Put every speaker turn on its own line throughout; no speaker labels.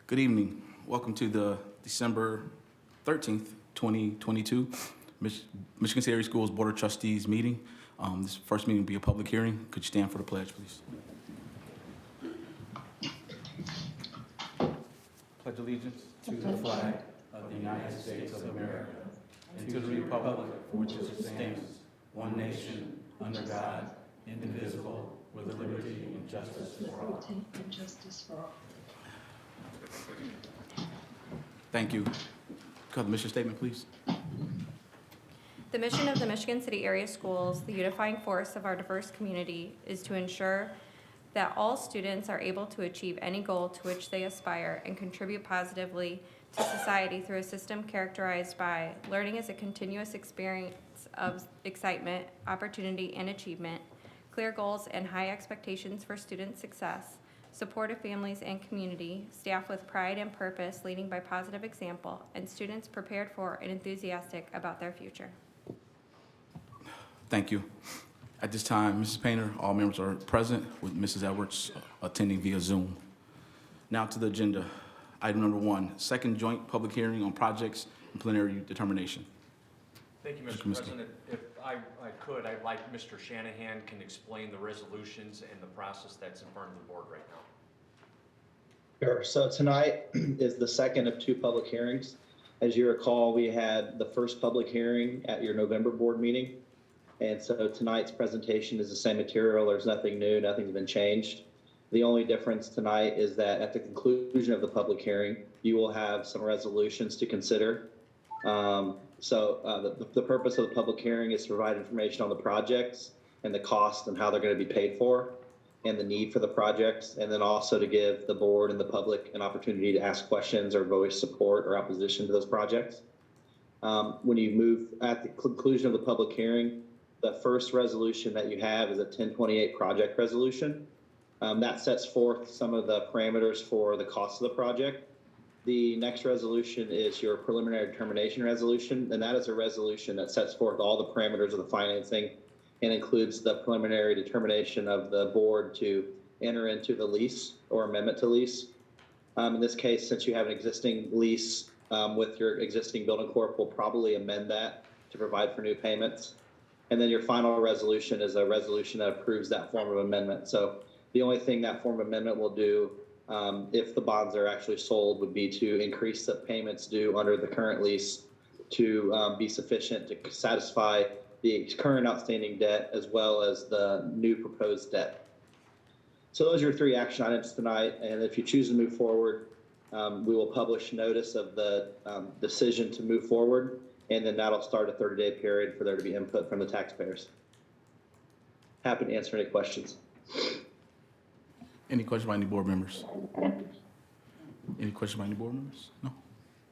Good evening. Welcome to the December 13th, 2022 Michigan State Area Schools Board of Trustees meeting. This first meeting will be a public hearing. Could you stand for the pledge, please? Pledge allegiance to the flag of the United States of America and to the republic for which it stands, one nation, under God, indivisible, with liberty and justice for all. Thank you. Call the mission statement, please.
The mission of the Michigan City Area Schools, the unifying force of our diverse community, is to ensure that all students are able to achieve any goal to which they aspire and contribute positively to society through a system characterized by learning as a continuous experience of excitement, opportunity, and achievement, clear goals and high expectations for student success, supportive families and community, staff with pride and purpose leading by positive example, and students prepared for and enthusiastic about their future.
Thank you. At this time, Mrs. Painter, all members are present, with Mrs. Edwards attending via Zoom. Now to the agenda. Item number 1, second joint public hearing on projects and preliminary determination.
Thank you, Mr. President. If I could, I'd like Mr. Shanahan can explain the resolutions and the process that's in front of the board right now.
Sure. So tonight is the second of 2 public hearings. As you recall, we had the first public hearing at your November board meeting. And so tonight's presentation is the same material. There's nothing new, nothing's been changed. The only difference tonight is that at the conclusion of the public hearing, you will have some resolutions to consider. The purpose of the public hearing is to provide information on the projects and the cost and how they're going to be paid for and the need for the projects, and then also to give the board and the public an opportunity to ask questions or voice support or opposition to those projects. When you move at the conclusion of the public hearing, the first resolution that you have is a 1028 project resolution. That sets forth some of the parameters for the cost of the project. The next resolution is your preliminary determination resolution, and that is a resolution that sets forth all the parameters of the financing and includes the preliminary determination of the board to enter into the lease or amendment to lease. In this case, since you have an existing lease with your existing building corp, we'll probably amend that to provide for new payments. And then your final resolution is a resolution that approves that form of amendment. So the only thing that form of amendment will do if the bonds are actually sold would be to increase the payments due under the current lease to be sufficient to satisfy the current outstanding debt as well as the new proposed debt. So those are your 3 action items tonight. And if you choose to move forward, we will publish notice of the decision to move forward. And then that'll start a 30-day period for there to be input from the taxpayers. Happy to answer any questions.
Any questions by any board members? Any questions by any board members? No?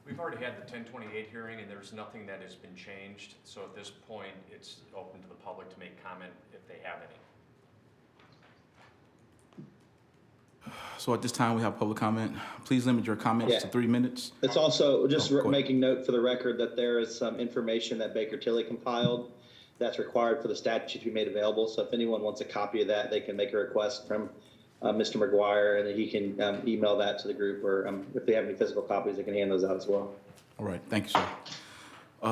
We've already had the 1028 hearing and there's nothing that has been changed. So at this point, it's open to the public to make comment if they have any.
So at this time, we have public comment. Please limit your comments to 3 minutes.
It's also just making note for the record that there is some information that Baker Tilly compiled that's required for the statute to be made available. So if anyone wants a copy of that, they can make a request from Mr. McGuire, and then he can email that to the group, or if they have any physical copies, they can hand those out as well.
All right, thank you, sir.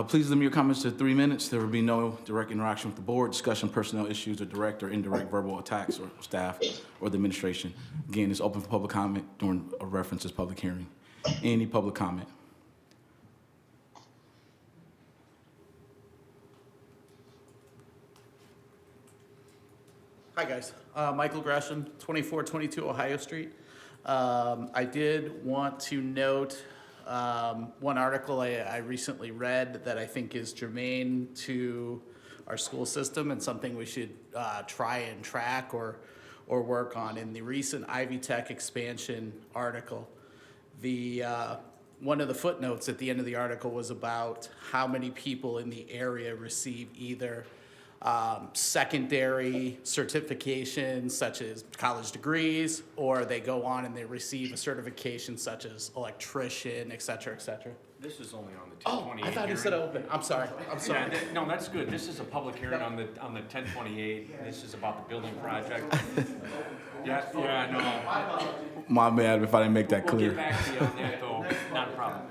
Please limit your comments to 3 minutes. There will be no direct interaction with the board, discussion, personnel issues, or direct or indirect verbal attacks or staff or the administration. Again, it's open for public comment during a reference to this public hearing. Any public comment?
Hi guys, Michael Gresham, 2422 Ohio Street. I did want to note one article I recently read that I think is germane to our school system and something we should try and track or work on. In the recent Ivy Tech expansion article, one of the footnotes at the end of the article was about how many people in the area receive either secondary certifications such as college degrees, or they go on and they receive a certification such as electrician, et cetera, et cetera.
This is only on the
Oh,
1028
I thought you said open. I'm sorry.
Yeah, no, that's good. This is a public hearing on the 1028. This is about the building project. Yeah, no.
My bad if I didn't make that
We'll
clear.
get back to you on that, though. Not a problem.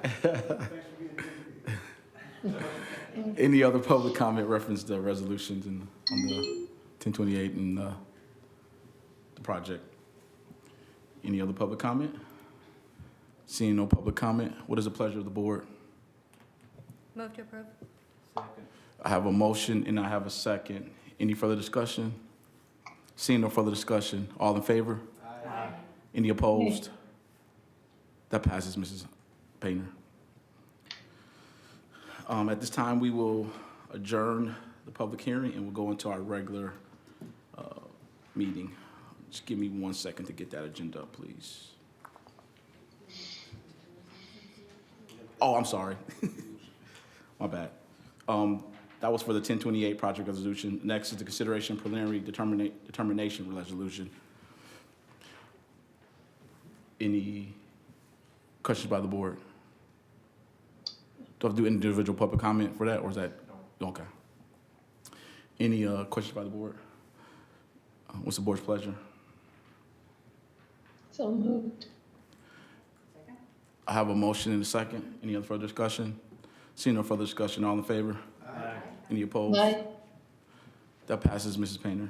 Any other public comment reference the resolutions on the 1028 and the project? Any other public comment? Seeing no public comment, what is the pleasure of the board?
Move to approve.
I have a motion and I have a second. Any further discussion? Seeing no further discussion, all in favor? Aye. Any opposed? That passes, Mrs. Painter. At this time, we will adjourn the public hearing and we'll go into our regular meeting. Just give me 1 second to get that agenda up, please. Oh, I'm sorry. My bad. That was for the 1028 project resolution. Next is the consideration preliminary determination resolution. Any questions by the board? Do I have to do individual public comment for that, or is that? No. Okay. Any questions by the board? What's the board's pleasure?
So moved.
I have a motion and a second. Any other further discussion? Seeing no further discussion, all in favor? Aye. Any opposed?
Aye.
That passes, Mrs. Painter.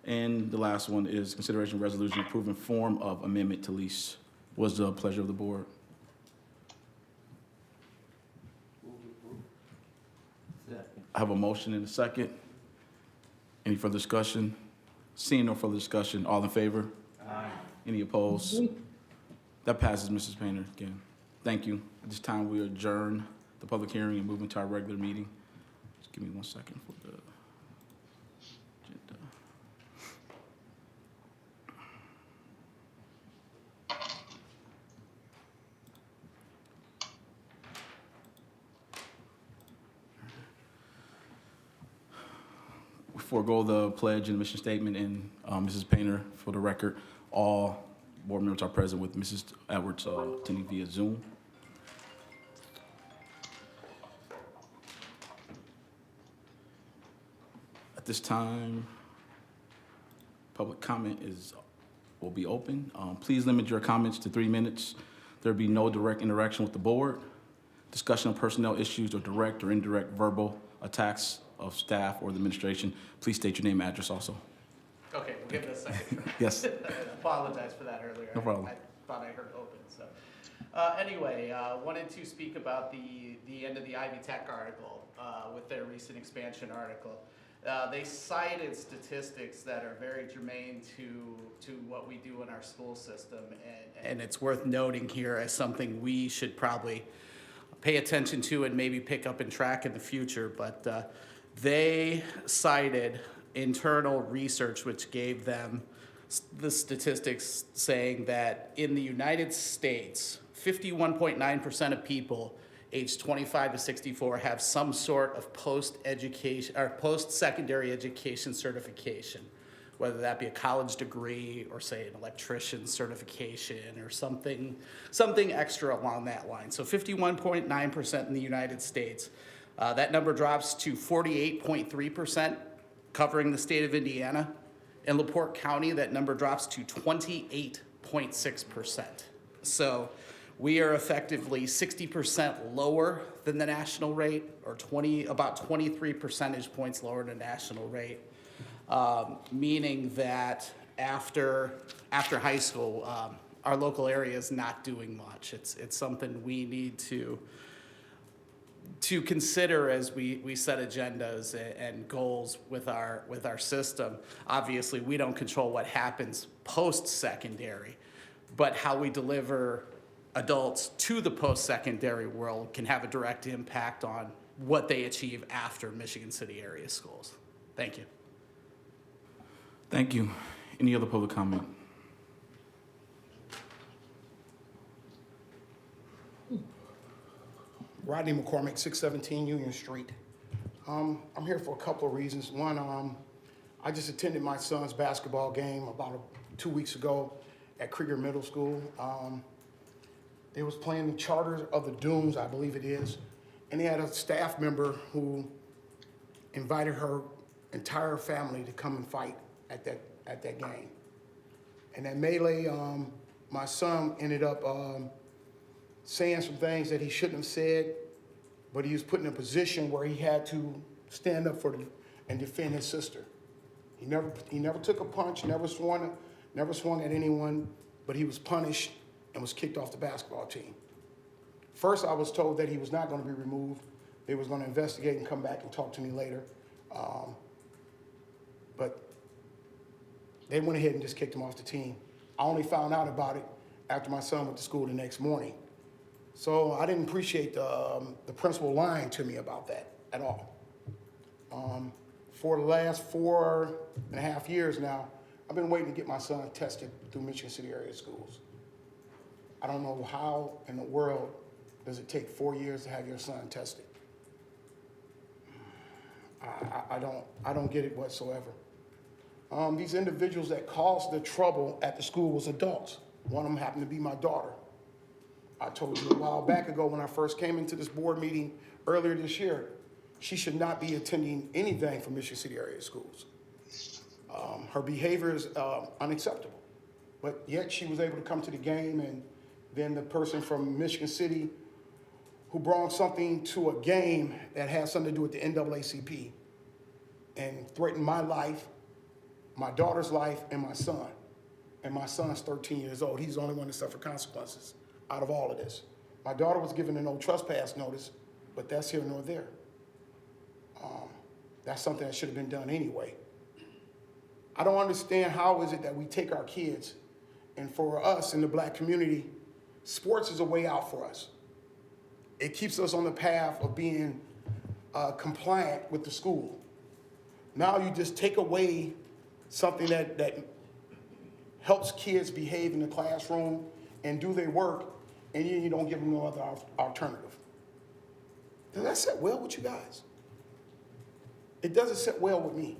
And the last one is consideration resolution approving form of amendment to lease. What's the pleasure of the board? I have a motion and a second. Any further discussion? Seeing no further discussion, all in favor? Aye. Any opposed? That passes, Mrs. Painter, again. Thank you. At this time, we adjourn the public hearing and move into our regular meeting. Just give me 1 second for the agenda. We forego the pledge and mission statement, and Mrs. Painter, for the record, all board members are present with Mrs. Edwards attending via Zoom. At this time, public comment will be open. Please limit your comments to 3 minutes. There'll be no direct interaction with the board. Discussion of personnel issues or direct or indirect verbal attacks of staff or the administration. Please state your name and address also.
Okay, we'll give it a second.
Yes.
I apologize for that earlier.
No problem.
I thought I heard open, so. Anyway, wanted to speak about the end of the Ivy Tech article, with their recent expansion article. They cited statistics that are very germane to what we do in our school system, and it's worth noting here as something we should probably pay attention to and maybe pick up and track in the future, but they cited internal research which gave them the statistics saying that in the United States, 51.9% of people aged 25 to 64 have some sort of post-education or post-secondary education certification, whether that be a college degree or say an electrician certification or something extra along that line. So 51.9% in the United States. That number drops to 48.3% covering the state of Indiana. In LaPorte County, that number drops to 28.6%. So we are effectively 60% lower than the national rate, or about 23 percentage points lower than the national rate, meaning that after high school, our local area is not doing much. It's something we need to consider as we set agendas and goals with our system. Obviously, we don't control what happens post-secondary, but how we deliver adults to the post-secondary world can have a direct impact on what they achieve after Michigan City area schools. Thank you.
Thank you. Any other public comment?
Rodney McCormick, 617 Union Street.
I'm here for a couple of reasons. One, I just attended my son's basketball game about 2 weeks ago at Krieger Middle School. They was playing the Charters of the Dunes, I believe it is, and they had a staff member who invited her entire family to come and fight at that game. And that melee, my son ended up saying some things that he shouldn't have said, but he was put in a position where he had to stand up and defend his sister. He never took a punch, never swung at anyone, but he was punished and was kicked off the basketball team. First, I was told that he was not going to be removed. They was going to investigate and come back and talk to me later. But they went ahead and just kicked him off the team. I only found out about it after my son went to school the next morning. So I didn't appreciate the principal lying to me about that at all. For the last 4.5 years now, I've been waiting to get my son tested through Michigan City area schools. I don't know how in the world does it take 4 years to have your son tested. I don't get it whatsoever. These individuals that caused the trouble at the school was adults. One of them happened to be my daughter. I told you a while back ago when I first came into this board meeting earlier this year, she should not be attending anything from Michigan City area schools. Her behavior is unacceptable, but yet she was able to come to the game, and then the person from Michigan City who brought something to a game that had something to do with the NAACP and threatened my life, my daughter's life, and my son. And my son's 13 years old. He's the only one that suffered consequences out of all of this. My daughter was given a no trespass notice, but that's here nor there. That's something that should have been done anyway. I don't understand how is it that we take our kids, and for us in the black community, sports is a way out for us. It keeps us on the path of being compliant with the school. Now you just take away something that helps kids behave in the classroom and do their work, and you don't give them no other alternative. Does that sit well with you guys? It doesn't sit well with me.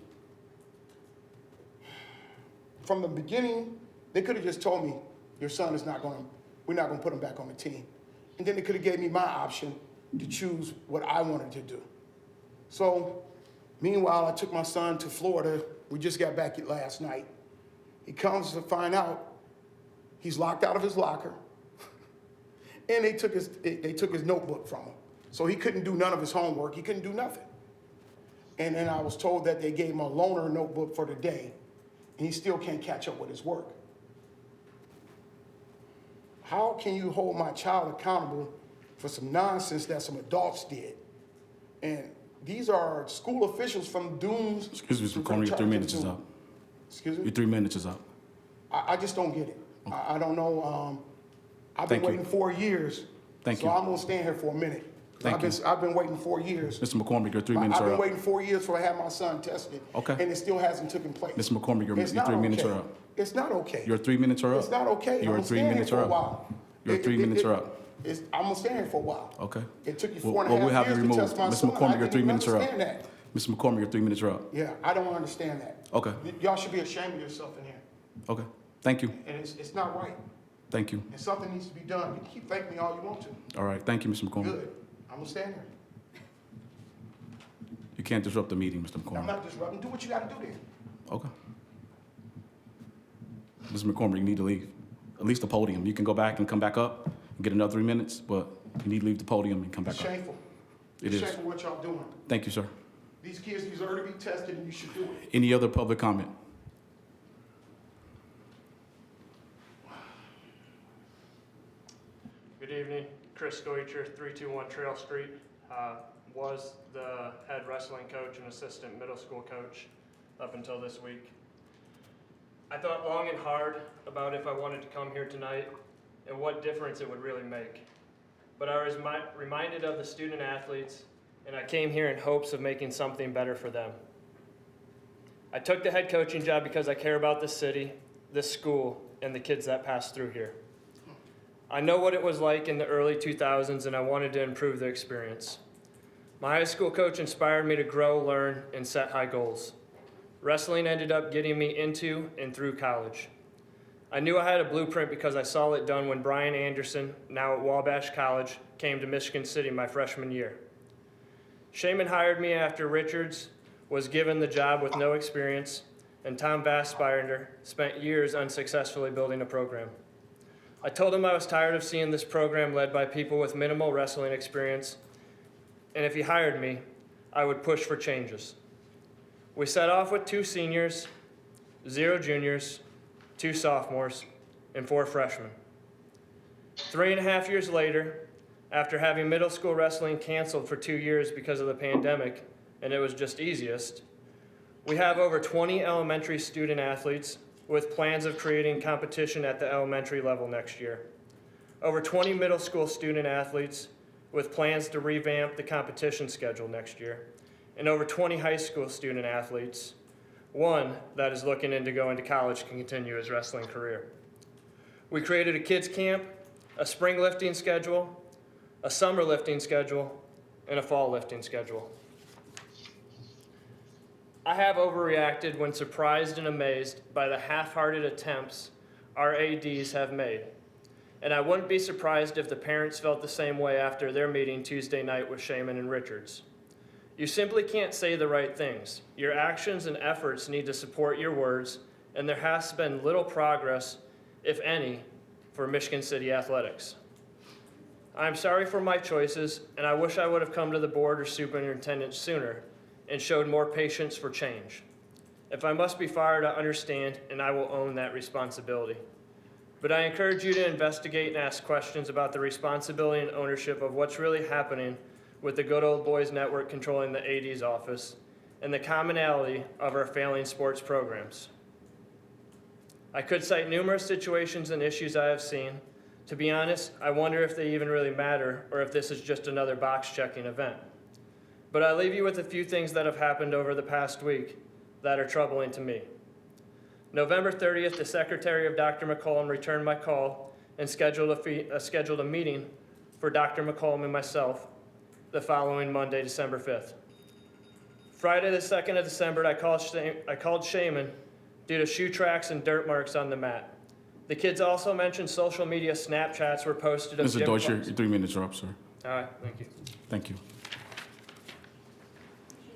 From the beginning, they could have just told me, your son is we're not going to put him back on the team. And then they could have gave me my option to choose what I wanted to do. So, meanwhile, I took my son to Florida. We just got back last night. He comes to find out he's locked out of his locker, and they took his notebook from him. So he couldn't do none of his homework. He couldn't do nothing. And then I was told that they gave him a loaner notebook for the day, and he still can't catch up with his work. How can you hold my child accountable for some nonsense that some adults did? And these are school officials from Dunes.
Excuse me, Mr. McCormick, your 3 minutes is up.
Excuse me?
Your 3 minutes is up.
I just don't get it. I don't know. I've been
Thank you.
waiting 4 years.
Thank
so
you.
I'm going to stand here for a minute.
Thank you.
I've been waiting 4 years.
Mr. McCormick, your 3 minutes
I've
are
been
up.
waiting 4 years for I have my son tested.
Okay.
And it still hasn't taken place.
Mr. McCormick, your
It's
3
not
minutes
okay.
are up.
It's not okay.
Your 3 minutes are up.
It's not okay.
Your
I'm
3
gonna stand
minutes
here
are
for a
up.
while.
Your 3 minutes are up.
I'm going to stand here for a while.
Okay.
It took you
Well,
4.5
we'll have
years
you
to
removed.
test my
Mr.
son.
McCormick,
I
your
didn't
3
even
minutes are up.
understand that.
Mr. McCormick, your 3 minutes are up.
Yeah, I don't understand that.
Okay.
Y'all should be ashamed of yourself in here.
Okay. Thank you.
And it's not right.
Thank you.
And something needs to be done. You can keep thanking me all you want to.
All right. Thank you, Mr. McCormick.
Good. I'm going to stand here.
You can't disrupt the meeting, Mr.
I'm
McCormick.
not disrupting. Do what you got to do then.
Okay. Mr. McCormick, you need to leave. At least the podium. You can go back and come back up and get another 3 minutes, but you need to leave the podium and come
It's
back up.
shameful.
It
It's
is.
shameful what y'all doing.
Thank you, sir.
These kids deserve to be tested, and you should do it.
Any other public comment?
Good evening, Chris Deutscher, 321 Trail Street. Was the head wrestling coach and assistant middle school coach up until this week. I thought long and hard about if I wanted to come here tonight and what difference it would really make. But I was reminded of the student athletes, and I came here in hopes of making something better for them. I took the head coaching job because I care about this city, this school, and the kids that pass through here. I know what it was like in the early 2000s, and I wanted to improve the experience. My high school coach inspired me to grow, learn, and set high goals. Wrestling ended up getting me into and through college. I knew I had a blueprint because I saw it done when Brian Anderson, now at Wabash College, came to Michigan City my freshman year. Shaman hired me after Richards was given the job with no experience, and Tom Vastbinder spent years unsuccessfully building a program. I told him I was tired of seeing this program led by people with minimal wrestling experience, and if he hired me, I would push for changes. We set off with 2 seniors, 0 juniors, 2 sophomores, and 4 freshmen. 3.5 years later, after having middle school wrestling canceled for 2 years because of the pandemic, and it was just easiest, we have over 20 elementary student athletes with plans of creating competition at the elementary level next year. Over 20 middle school student athletes with plans to revamp the competition schedule next year, and over 20 high school student athletes, one that is looking into going to college to continue his wrestling career. We created a kids camp, a spring lifting schedule, a summer lifting schedule, and a fall lifting schedule. I have overreacted when surprised and amazed by the half-hearted attempts our ADs have made. And I wouldn't be surprised if the parents felt the same way after their meeting Tuesday night with Shaman and Richards. You simply can't say the right things. Your actions and efforts need to support your words, and there has been little progress, if any, for Michigan City athletics. I'm sorry for my choices, and I wish I would have come to the board or superintendent sooner and showed more patience for change. If I must be fired, I understand, and I will own that responsibility. But I encourage you to investigate and ask questions about the responsibility and ownership of what's really happening with the Good Old Boys Network controlling the AD's office and the commonality of our failing sports programs. I could cite numerous situations and issues I have seen. To be honest, I wonder if they even really matter or if this is just another box-checking event. But I leave you with a few things that have happened over the past week that are troubling to me. November 30th, the secretary of Dr. McCollum returned my call and scheduled a meeting for Dr. McCollum and myself the following Monday, December 5th. Friday the 2nd of December, I called Shaman due to shoe tracks and dirt marks on the mat. The kids also mentioned social media Snapchats were posted of
Mr.
gym
Deutscher,
clubs.
your 3 minutes are up, sir.
All right, thank you.
Thank you.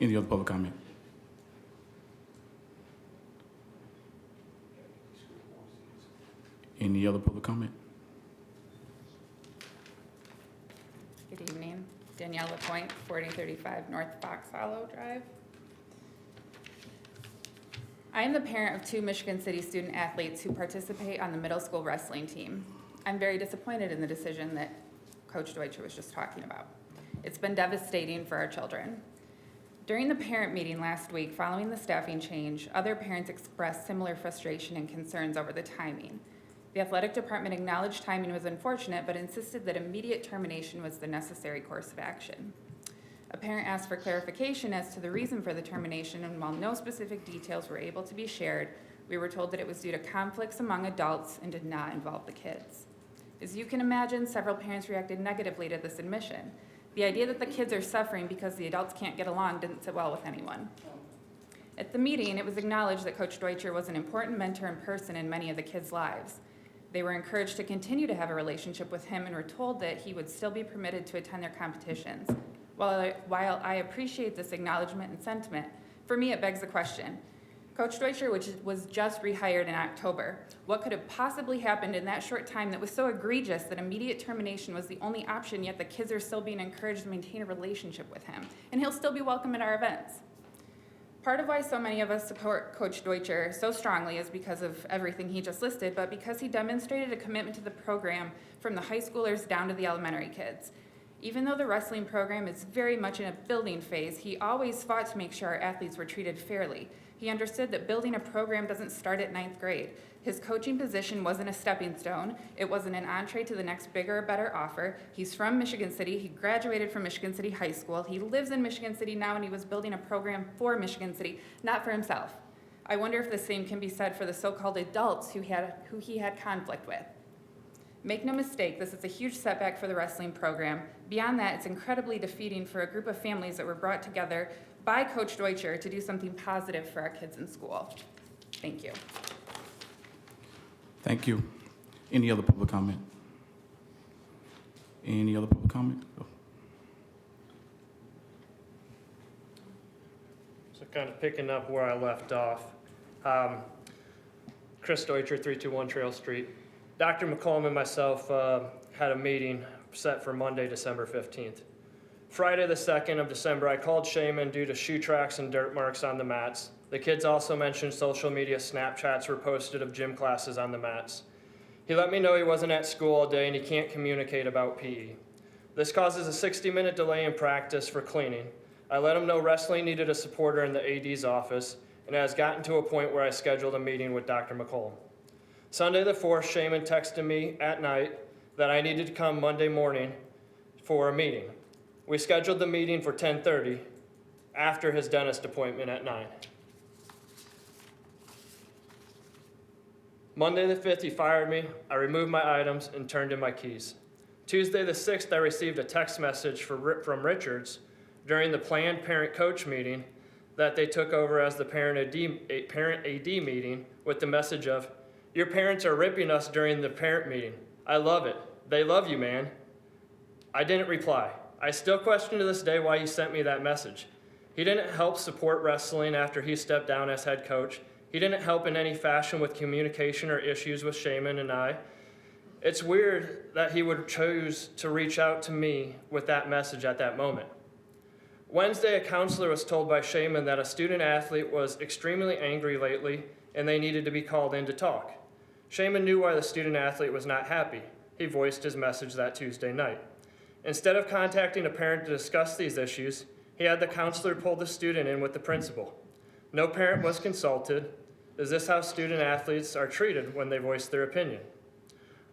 Any other public comment? Any other public comment?
Good evening. Danielle Lapointe, 4035 North Fox Hollow Drive. I am the parent of 2 Michigan City student athletes who participate on the middle school wrestling team. I'm very disappointed in the decision that Coach Deutscher was just talking about. It's been devastating for our children. During the parent meeting last week following the staffing change, other parents expressed similar frustration and concerns over the timing. The athletic department acknowledged timing was unfortunate, but insisted that immediate termination was the necessary course of action. A parent asked for clarification as to the reason for the termination, and while no specific details were able to be shared, we were told that it was due to conflicts among adults and did not involve the kids. As you can imagine, several parents reacted negatively to this admission. The idea that the kids are suffering because the adults can't get along didn't sit well with anyone. At the meeting, it was acknowledged that Coach Deutscher was an important mentor and person in many of the kids' lives. They were encouraged to continue to have a relationship with him and were told that he would still be permitted to attend their competitions. While I appreciate this acknowledgement and sentiment, for me it begs the question. Coach Deutscher, which was just rehired in October, what could have possibly happened in that short time that was so egregious that immediate termination was the only option, yet the kids are still being encouraged to maintain a relationship with him, and he'll still be welcome at our events? Part of why so many of us support Coach Deutscher so strongly is because of everything he just listed, but because he demonstrated a commitment to the program from the high schoolers down to the elementary kids. Even though the wrestling program is very much in a building phase, he always fought to make sure our athletes were treated fairly. He understood that building a program doesn't start at 9th grade. His coaching position wasn't a stepping stone. It wasn't an entree to the next bigger or better offer. He's from Michigan City. He graduated from Michigan City High School. He lives in Michigan City now, and he was building a program for Michigan City, not for himself. I wonder if the same can be said for the so-called adults who he had conflict with. Make no mistake, this is a huge setback for the wrestling program. Beyond that, it's incredibly defeating for a group of families that were brought together by Coach Deutscher to do something positive for our kids in school. Thank you.
Thank you. Any other public comment? Any other public comment? Go.
So kind of picking up where I left off. Chris Deutscher, 321 Trail Street. Dr. McCollum and myself had a meeting set for Monday, December 15th. Friday the 2nd of December, I called Shaman due to shoe tracks and dirt marks on the mats. The kids also mentioned social media Snapchats were posted of gym classes on the mats. He let me know he wasn't at school all day and he can't communicate about PE. This causes a 60-minute delay in practice for cleaning. I let him know wrestling needed a supporter in the AD's office, and it has gotten to a point where I scheduled a meeting with Dr. McCollum. Sunday the 4th, Shaman texted me at night that I needed to come Monday morning for a meeting. We scheduled the meeting for 10:30 after his dentist appointment at 9. Monday the 5th, he fired me. I removed my items and turned in my keys. Tuesday the 6th, I received a text message from Richards during the planned parent-coach meeting that they took over as the parent AD meeting with the message of, "Your parents are ripping us during the parent meeting. I love it. They love you, man." I didn't reply. I still question to this day why he sent me that message. He didn't help support wrestling after he stepped down as head coach. He didn't help in any fashion with communication or issues with Shaman and I. It's weird that he would choose to reach out to me with that message at that moment. Wednesday, a counselor was told by Shaman that a student athlete was extremely angry lately and they needed to be called in to talk. Shaman knew why the student athlete was not happy. He voiced his message that Tuesday night. Instead of contacting a parent to discuss these issues, he had the counselor pull the student in with the principal. No parent was consulted. Is this how student athletes are treated when they voice their opinion?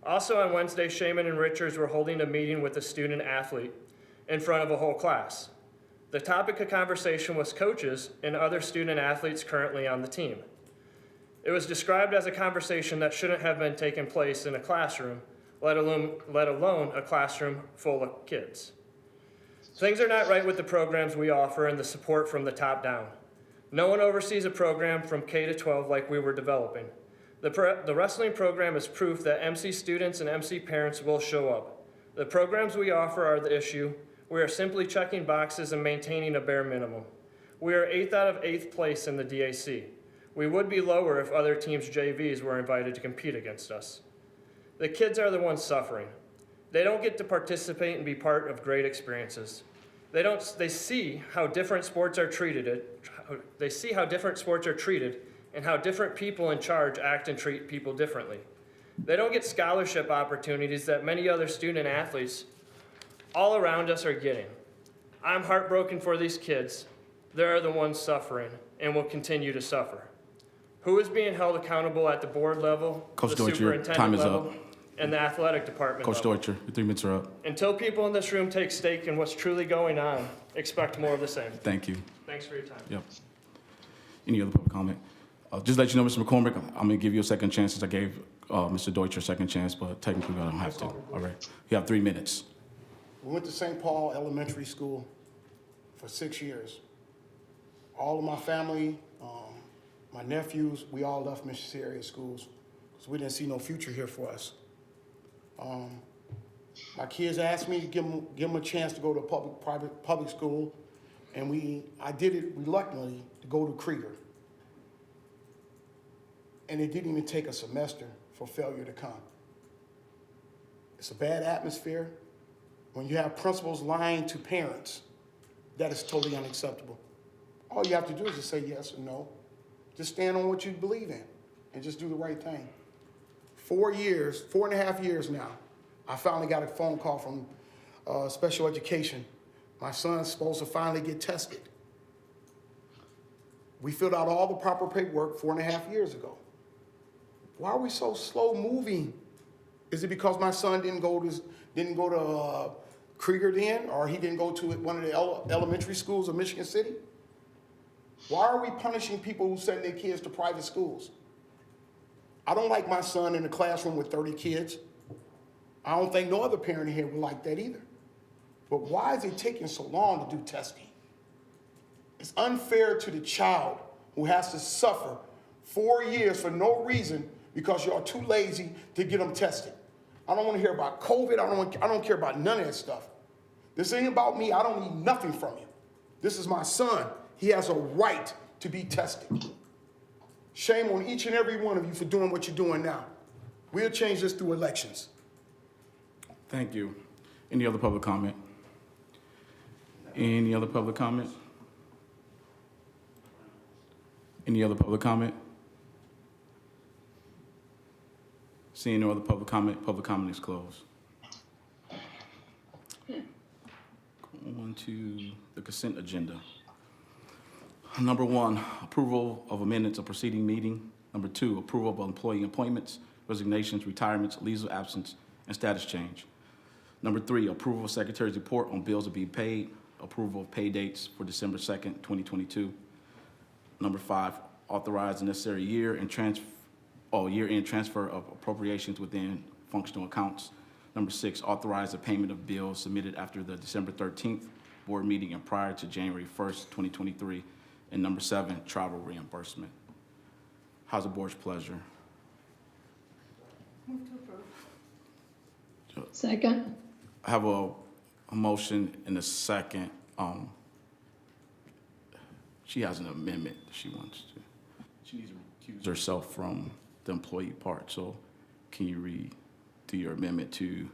Also on Wednesday, Shaman and Richards were holding a meeting with a student athlete in front of a whole class. The topic of conversation was coaches and other student athletes currently on the team. It was described as a conversation that shouldn't have been taking place in a classroom, let alone a classroom full of kids. Things are not right with the programs we offer and the support from the top down. No one oversees a program from K to 12 like we were developing. The wrestling program is proof that MC students and MC parents will show up. The programs we offer are the issue. We are simply checking boxes and maintaining a bare minimum. We are 8th out of 8th place in the DAC. We would be lower if other teams' JVs were invited to compete against us. The kids are the ones suffering. They don't get to participate and be part of great experiences. They see how different sports are treated and how different people in charge act and treat people differently. They don't get scholarship opportunities that many other student athletes all around us are getting. I'm heartbroken for these kids. They're the ones suffering and will continue to suffer. Who is being held accountable at the board level,
Coach
the
Deutscher, your
superintendent
time is
level,
up.
and the athletic department
Coach
level?
Deutscher, your 3 minutes are up.
Until people in this room take stake in what's truly going on, expect more of the same.
Thank you.
Thanks for your time.
Yep. Any other public comment? Just to let you know, Mr. McCormick, I'm gonna give you a second chance since I gave Mr. Deutscher a second chance, but technically I don't have to. All right. You have 3 minutes.
We went to St. Paul Elementary School for 6 years. All of my family, my nephews, we all left Michigan City area schools because we didn't see no future here for us. My kids asked me to give them a chance to go to a public school, and I did it reluctantly to go to Krieger. And it didn't even take a semester for failure to come. It's a bad atmosphere. When you have principals lying to parents, that is totally unacceptable. All you have to do is just say yes or no. Just stand on what you believe in and just do the right thing. 4.5 years now, I finally got a phone call from special education. My son's supposed to finally get tested. We filled out all the proper paperwork 4.5 years ago. Why are we so slow moving? Is it because my son didn't go to Krieger then, or he didn't go to one of the elementary schools of Michigan City? Why are we punishing people who send their kids to private schools? I don't like my son in a classroom with 30 kids. I don't think no other parent in here would like that either. But why is it taking so long to do testing? It's unfair to the child who has to suffer 4 years for no reason because y'all too lazy to get them tested. I don't want to hear about COVID. I don't care about none of that stuff. This ain't about me. I don't need nothing from you. This is my son. He has a right to be tested. Shame on each and every one of you for doing what you're doing now. We'll change this through elections.
Thank you. Any other public comment? Any other public comment? Any other public comment? Seeing no other public comment is closed. On to the consent agenda. Number 1, approval of amendments of preceding meeting. Number 2, approval of employee appointments, resignations, retirements, leaves of absence, and status change. Number 3, approval of secretary's report on bills to be paid, approval of pay dates for December 2nd, 2022. Number 5, authorize the necessary year-end transfer of appropriations within functional accounts. Number 6, authorize the payment of bills submitted after the December 13th board meeting and prior to January 1st, 2023. And number 7, travel reimbursement. How's the board's pleasure?
Move to approve. Second.
I have a motion and a second. She has an amendment that she wants to. She needs to recuse herself from the employee part. So can you read to your amendment to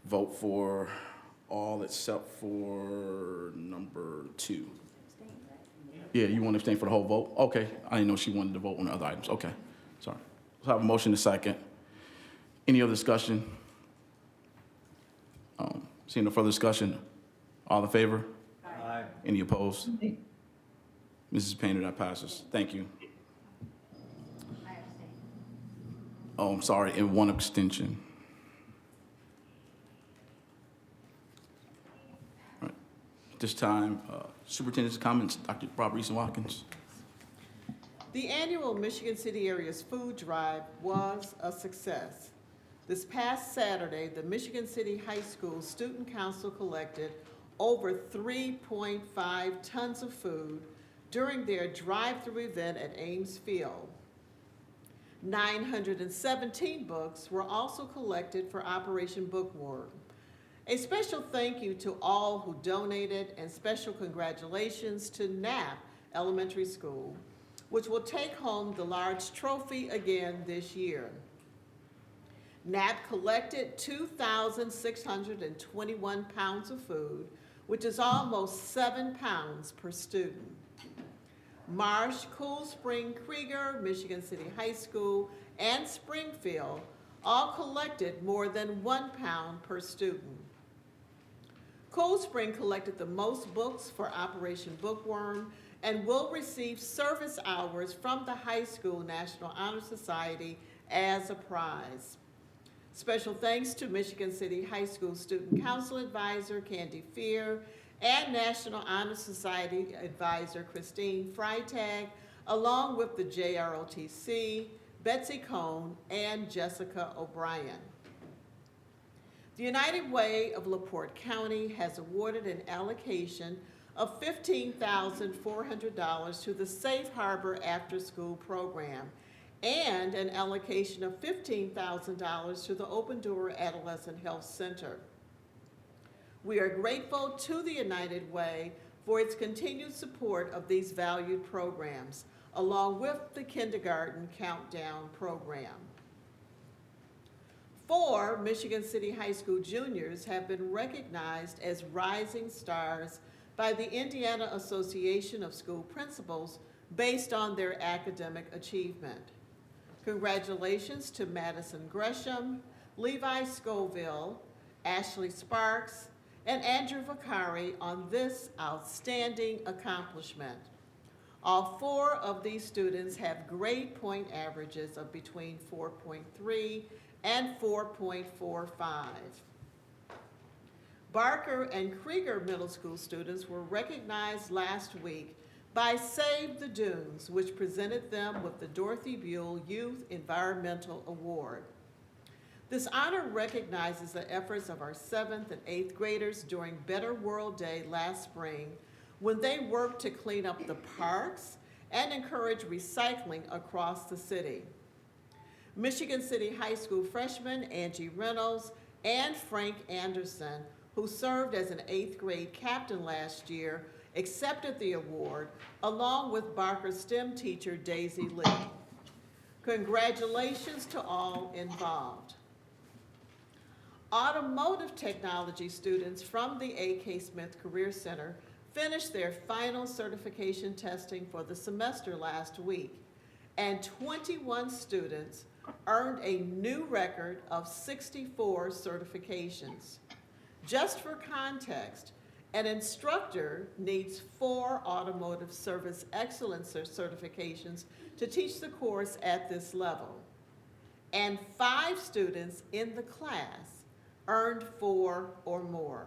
vote for all except for number 2? Yeah, you want to abstain for the whole vote? Okay, I didn't know she wanted to vote on the other items. Okay, sorry. So I have a motion and a second. Any other discussion? Seeing no further discussion, all in favor?
Aye.
Any opposed?
Aye.
Mrs. Painter, that passes. Thank you.
I abstain.
Oh, I'm sorry, and 1 abstention. All right. At this time, superintendent's comments, Dr. Bob Reason-Watkins.
The annual Michigan City Area's food drive was a success. This past Saturday, the Michigan City High School Student Council collected over 3.5 tons of food during their drive-through event at Ames Field. 917 books were also collected for Operation Bookworm. A special thank you to all who donated and special congratulations to Knapp Elementary School, which will take home the large trophy again this year. Knapp collected 2,621 pounds of food, which is almost 7 pounds per student. Marsh, Cool Spring, Krieger, Michigan City High School, and Springfield all collected more than 1 pound per student. Cool Spring collected the most books for Operation Bookworm and will receive service hours from the High School National Honor Society as a prize. Special thanks to Michigan City High School Student Council Advisor Candy Fear and National Honor Society Advisor Christine Freitag, along with the JROTC, Betsy Cohn, and Jessica O'Brien. The United Way of LaPorte County has awarded an allocation of $15,400 to the Safe Harbor After School Program and an allocation of $15,000 to the Open Door Adolescent Health Center. We are grateful to the United Way for its continued support of these valued programs, along with the Kindergarten Countdown program. 4 Michigan City High School juniors have been recognized as rising stars by the Indiana Association of School Principals based on their academic achievement. Congratulations to Madison Gresham, Levi Scoville, Ashley Sparks, and Andrew Vicari on this outstanding accomplishment. All 4 of these students have grade point averages of between 4.3 and 4.45. Barker and Krieger Middle School students were recognized last week by Save the Dunes, which presented them with the Dorothy Buell Youth Environmental Award. This honor recognizes the efforts of our 7th and 8th graders during Better World Day last spring, when they worked to clean up the parks and encourage recycling across the city. Michigan City High School freshmen Angie Reynolds and Frank Anderson, who served as an 8th grade captain last year, accepted the award, along with Barker STEM teacher Daisy Lee. Congratulations to all involved. Automotive technology students from the A.K. Smith Career Center finished their final certification testing for the semester last week, and 21 students earned a new record of 64 certifications. Just for context, an instructor needs 4 automotive service excellence certifications to teach the course at this level, and 5 students in the class earned 4 or more.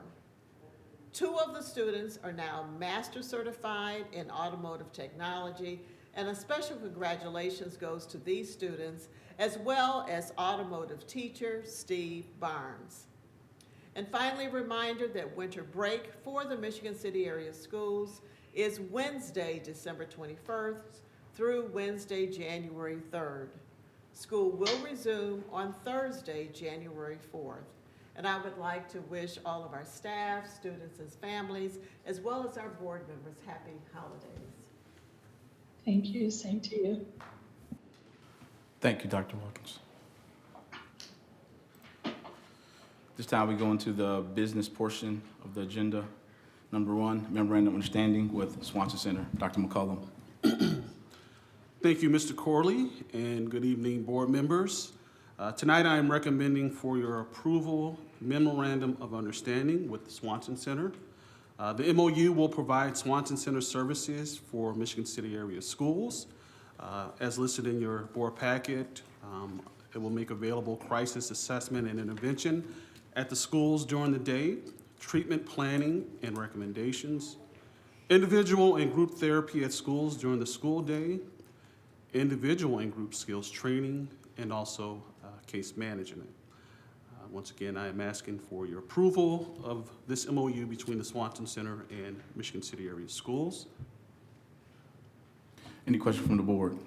2 of the students are now master certified in automotive technology, and a special congratulations goes to these students, as well as automotive teacher Steve Barnes. And finally, a reminder that winter break for the Michigan City area schools is Wednesday, December 21st through Wednesday, January 3rd. School will resume on Thursday, January 4th. And I would like to wish all of our staff, students, and families, as well as our board members, happy holidays.
Thank you, same to you.
Thank you, Dr. Wilkins. This time we go into the business portion of the agenda. Number 1, memorandum of understanding with Swanson Center. Dr. McCollum.
Thank you, Mr. Corley, and good evening, board members. Tonight I am recommending for your approval memorandum of understanding with the Swanson Center. The MOU will provide Swanson Center services for Michigan City area schools. As listed in your board packet, it will make available crisis assessment and intervention at the schools during the day, treatment planning and recommendations, individual and group therapy at schools during the school day, individual and group skills training, and also case management. Once again, I am asking for your approval of this MOU between the Swanson Center and Michigan City area schools.
Any questions from the board?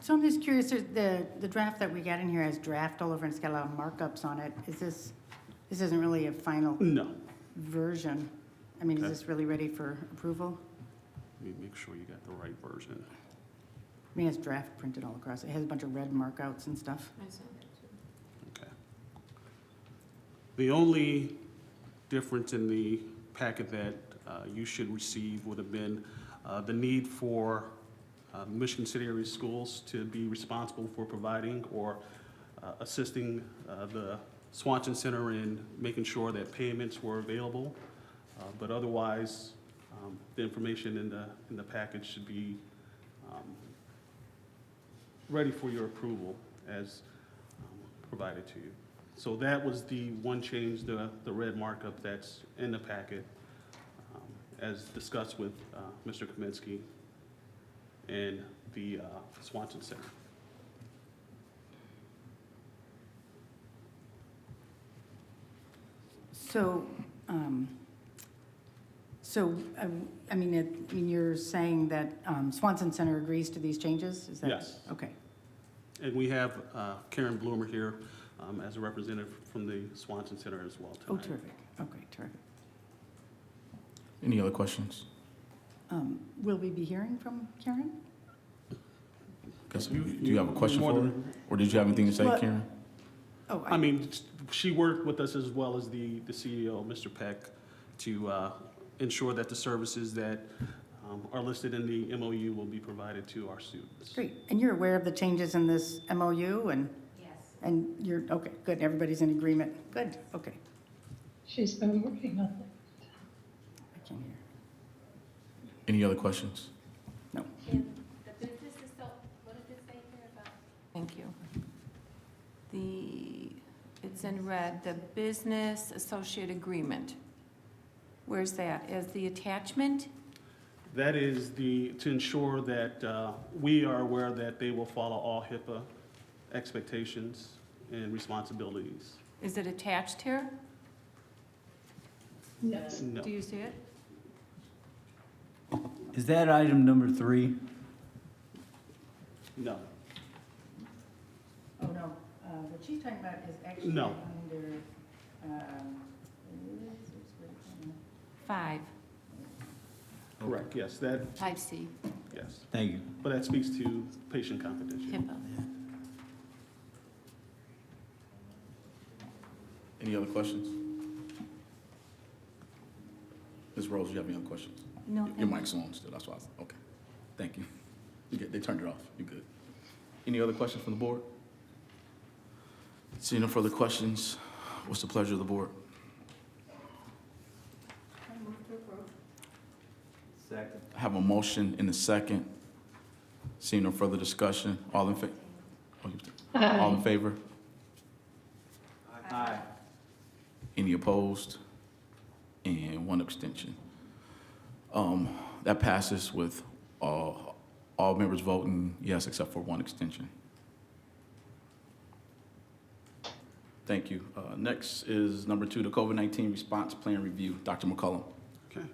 So I'm just curious, the draft that we got in here has draft all over and it's got a lot of markups on it. This isn't really a final
No.
version. I mean,
Okay.
is this really ready for approval?
Let me make sure you got the right version.
I mean, it's draft printed all across. It has a bunch of red markouts and stuff.
Okay. The only difference in the packet that you should receive would have been the need for Michigan City area schools to be responsible for providing or assisting the Swanson Center in making sure that payments were available. But otherwise, the information in the package should be ready for your approval as provided to you. So that was the one change, the red markup that's in the packet, as discussed with Mr. Kaminsky and the Swanson Center.
So, I mean, you're saying that Swanson Center agrees to these changes? Is that?
Yes.
Okay.
And we have Karen Bloomer here as a representative from the Swanson Center as well tonight.
Oh, terrific. Okay, terrific.
Any other questions?
Will we be hearing from Karen?
Do you have a question for her? Or did you have anything to say,
Well,
Karen?
Oh,
I mean, she worked with us as well as the CEO, Mr. Peck, to ensure that the services that are listed in the MOU will be provided to our students.
great. And you're aware of the changes in this MOU and?
Yes.
And you're, okay, good. Everybody's in agreement. Good, okay.
She's been working on it.
I can't hear.
Any other questions?
No.
The business is so, what does it say here about? Thank you. It's in red, the business associate agreement. Where's that? Is the attachment?
That is to ensure that we are aware that they will follow all HIPAA expectations and responsibilities.
Is it attached here?
Yes.
No.
Do you see it?
Is that item number 3?
No.
Oh, no, what she's talking about is actually
No.
under,
5,
Correct, yes, that,
5C,
yes.
Thank you.
But that speaks to patient confidentiality.
HIPAA.
Any other questions? Ms. Rose, you have any other questions?
No,
Your
thank you.
mic's on still, that's why, okay. Thank you. They turned it off, you're good. Any other questions from the board? Seeing no further questions, what's the pleasure of the board?
Second.
I have a motion in a second. Seeing no further discussion, all in favor? All in favor?
Aye.
Any opposed? And one abstention. That passes with all members voting yes, except for one extension. Thank you. Next is number 2, the COVID-19 response plan review. Dr. McCullum.
Okay.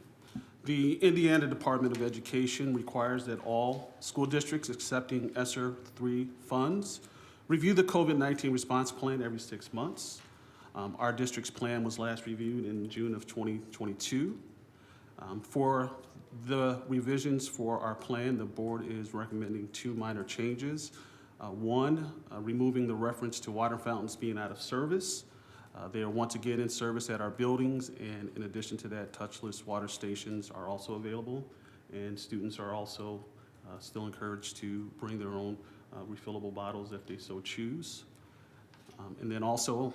The Indiana Department of Education requires that all school districts accepting ESSER 3 funds review the COVID-19 response plan every 6 months. Our district's plan was last reviewed in June of 2022. For the revisions for our plan, the board is recommending 2 minor changes. One, removing the reference to water fountains being out of service. They are once again in service at our buildings, and in addition to that, touchless water stations are also available, and students are also still encouraged to bring their own refillable bottles if they so choose. And then also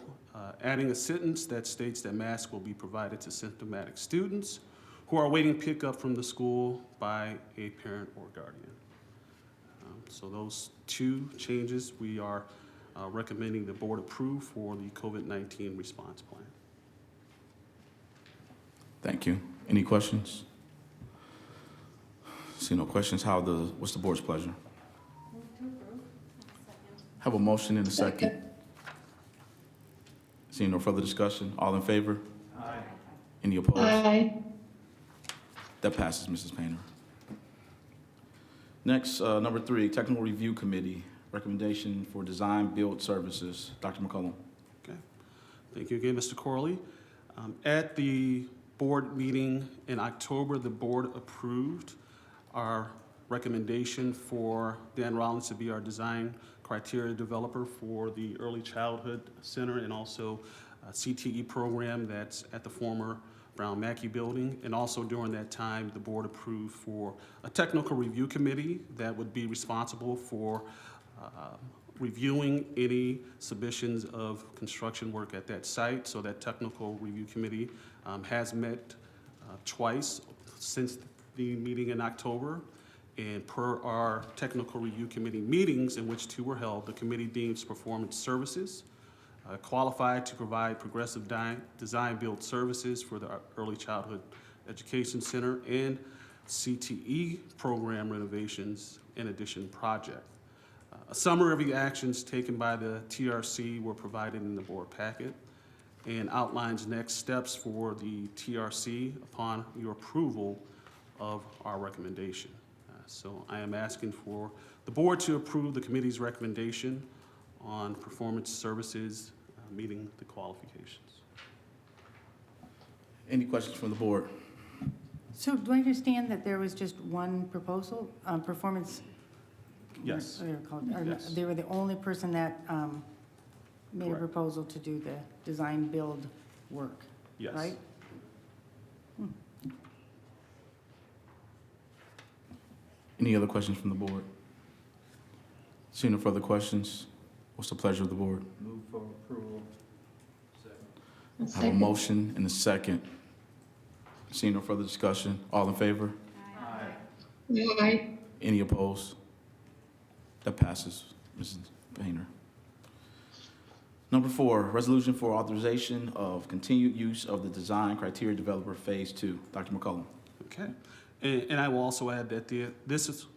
adding a sentence that states that masks will be provided to symptomatic students who are awaiting pickup from the school by a parent or guardian. So those 2 changes we are recommending the board approve for the COVID-19 response plan.
Thank you. Any questions? See no questions, what's the board's pleasure? Have a motion in a second. Seeing no further discussion, all in favor?
Aye.
Any opposed?
Aye.
That passes, Mrs. Painter. Next, number 3, Technical Review Committee, recommendation for design build services. Dr. McCullum.
Okay. Thank you again, Mr. Corley. At the board meeting in October, the board approved our recommendation for Dan Rollins to be our design criteria developer for the Early Childhood Center and also CTE program that's at the former Brown Mackey building. And also during that time, the board approved for a technical review committee that would be responsible for reviewing any submissions of construction work at that site. So that technical review committee has met twice since the meeting in October. And per our technical review committee meetings, in which 2 were held, the committee deems performance services qualified to provide progressive design build services for the Early Childhood Education Center and CTE program renovations in addition project. A summary of the actions taken by the TRC were provided in the board packet and outlines next steps for the TRC upon your approval of our recommendation. So I am asking for the board to approve the committee's recommendation on performance services meeting the qualifications.
Any questions from the board?
So do I understand that there was just one proposal, performance?
Yes.
What are they called? Or
Yes.
they were the only person that made a
Correct.
proposal to do the design build work,
Yes.
right?
Any other questions from the board? Seeing no further questions, what's the pleasure of the board?
Move for approval. Second.
I have a motion and a second. Seeing no further discussion, all in favor?
Aye.
Aye.
Any opposed? That passes, Mrs. Painter. Number 4, resolution for authorization of continued use of the design criteria developer phase 2. Dr. McCullum.
Okay. And I will also add that this is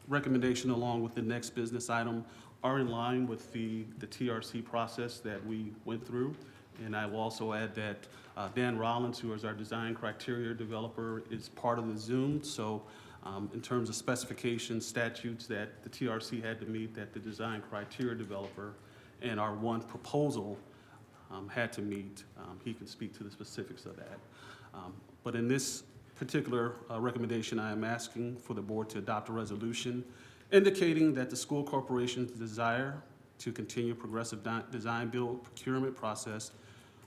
recommendation along with the next business item are in line with the TRC process that we went through. And I will also add that Dan Rollins, who is our design criteria developer, is part of the Zoom. So in terms of specifications, statutes that the TRC had to meet, that the design criteria developer and our one proposal had to meet, he can speak to the specifics of that. But in this particular recommendation, I am asking for the board to adopt a resolution indicating that the school corporation's desire to continue progressive design build procurement process